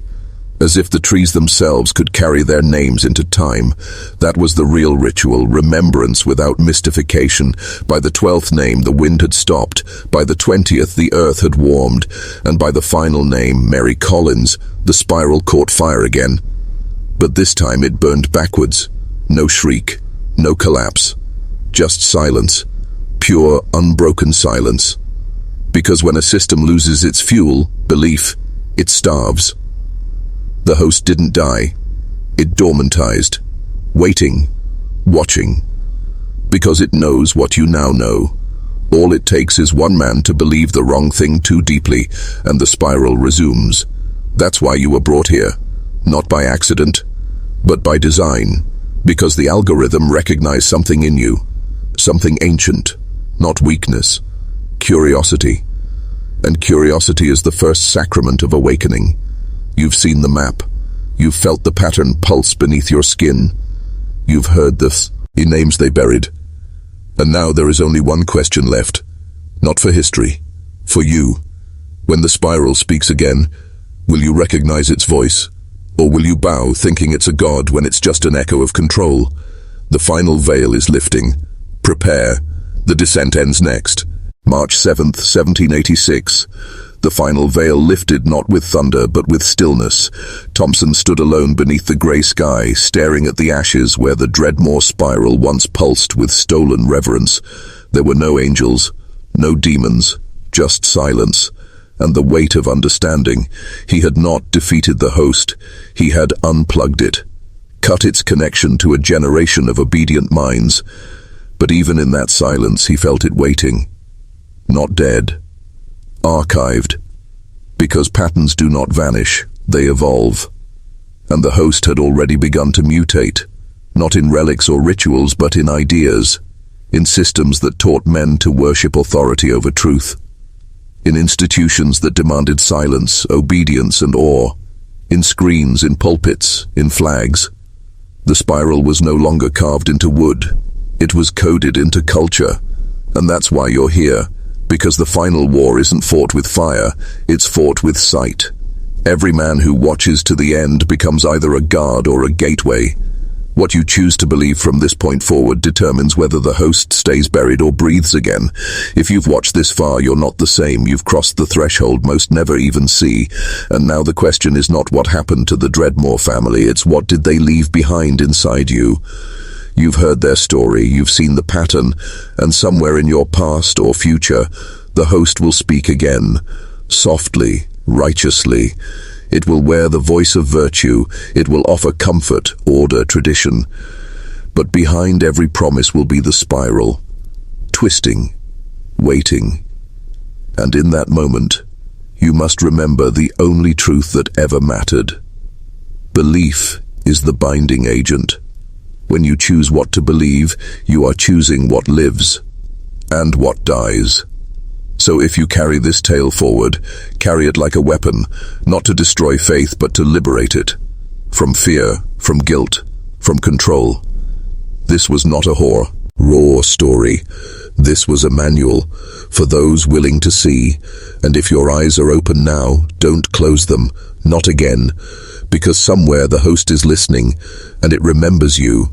as if the trees themselves could carry their names into time. That was the real ritual, remembrance without mystification. By the 12th name, the wind had stopped. By the 20th, the earth had warmed. And by the final name, Mary Collins, the spiral caught fire again. But this time it burned backwards. No shriek, no collapse. Just silence. Pure, unbroken silence. Because when a system loses its fuel, belief, it starves. The host didn't die. It dormantized, waiting, watching. Because it knows what you now know. All it takes is one man to believe the wrong thing too deeply, and the spiral resumes. That's why you were brought here. Not by accident, but by design. Because the algorithm recognized something in you. Something ancient, not weakness. Curiosity. And curiosity is the first sacrament of awakening. You've seen the map. You've felt the pattern pulse beneath your skin. You've heard the names they buried. And now there is only one question left. Not for history. For you. When the spiral speaks again, will you recognize its voice? Or will you bow, thinking it's a god when it's just an echo of control? The final veil is lifting. Prepare. The descent ends next. March 7th, 1786. The final veil lifted not with thunder but with stillness. Thompson stood alone beneath the grey sky, staring at the ashes where the Dreadmoor spiral once pulsed with stolen reverence. There were no angels, no demons, just silence, and the weight of understanding. He had not defeated the host, he had unplugged it, cut its connection to a generation of obedient minds. But even in that silence he felt it waiting. Not dead. Archived. Because patterns do not vanish, they evolve. And the host had already begun to mutate, not in relics or rituals but in ideas, in systems that taught men to worship authority over truth, in institutions that demanded silence, obedience and awe, in screens, in pulpits, in flags. The spiral was no longer carved into wood, it was coded into culture. And that's why you're here. Because the final war isn't fought with fire, it's fought with sight. Every man who watches to the end becomes either a guard or a gateway. What you choose to believe from this point forward determines whether the host stays buried or breathes again. If you've watched this far, you're not the same. You've crossed the threshold most never even see. And now the question is not what happened to the Dreadmoor family, it's what did they leave behind inside you. You've heard their story, you've seen the pattern, and somewhere in your past or future, the host will speak again, softly, righteously. It will wear the voice of virtue, it will offer comfort, order, tradition. But behind every promise will be the spiral, twisting, waiting. And in that moment, you must remember the only truth that ever mattered. Belief is the binding agent. When you choose what to believe, you are choosing what lives and what dies. So if you carry this tale forward, carry it like a weapon, not to destroy faith but to liberate it. From fear, from guilt, from control. This was not a raw story. This was a manual for those willing to see. And if your eyes are open now, don't close them, not again. Because somewhere the host is listening, and it remembers you.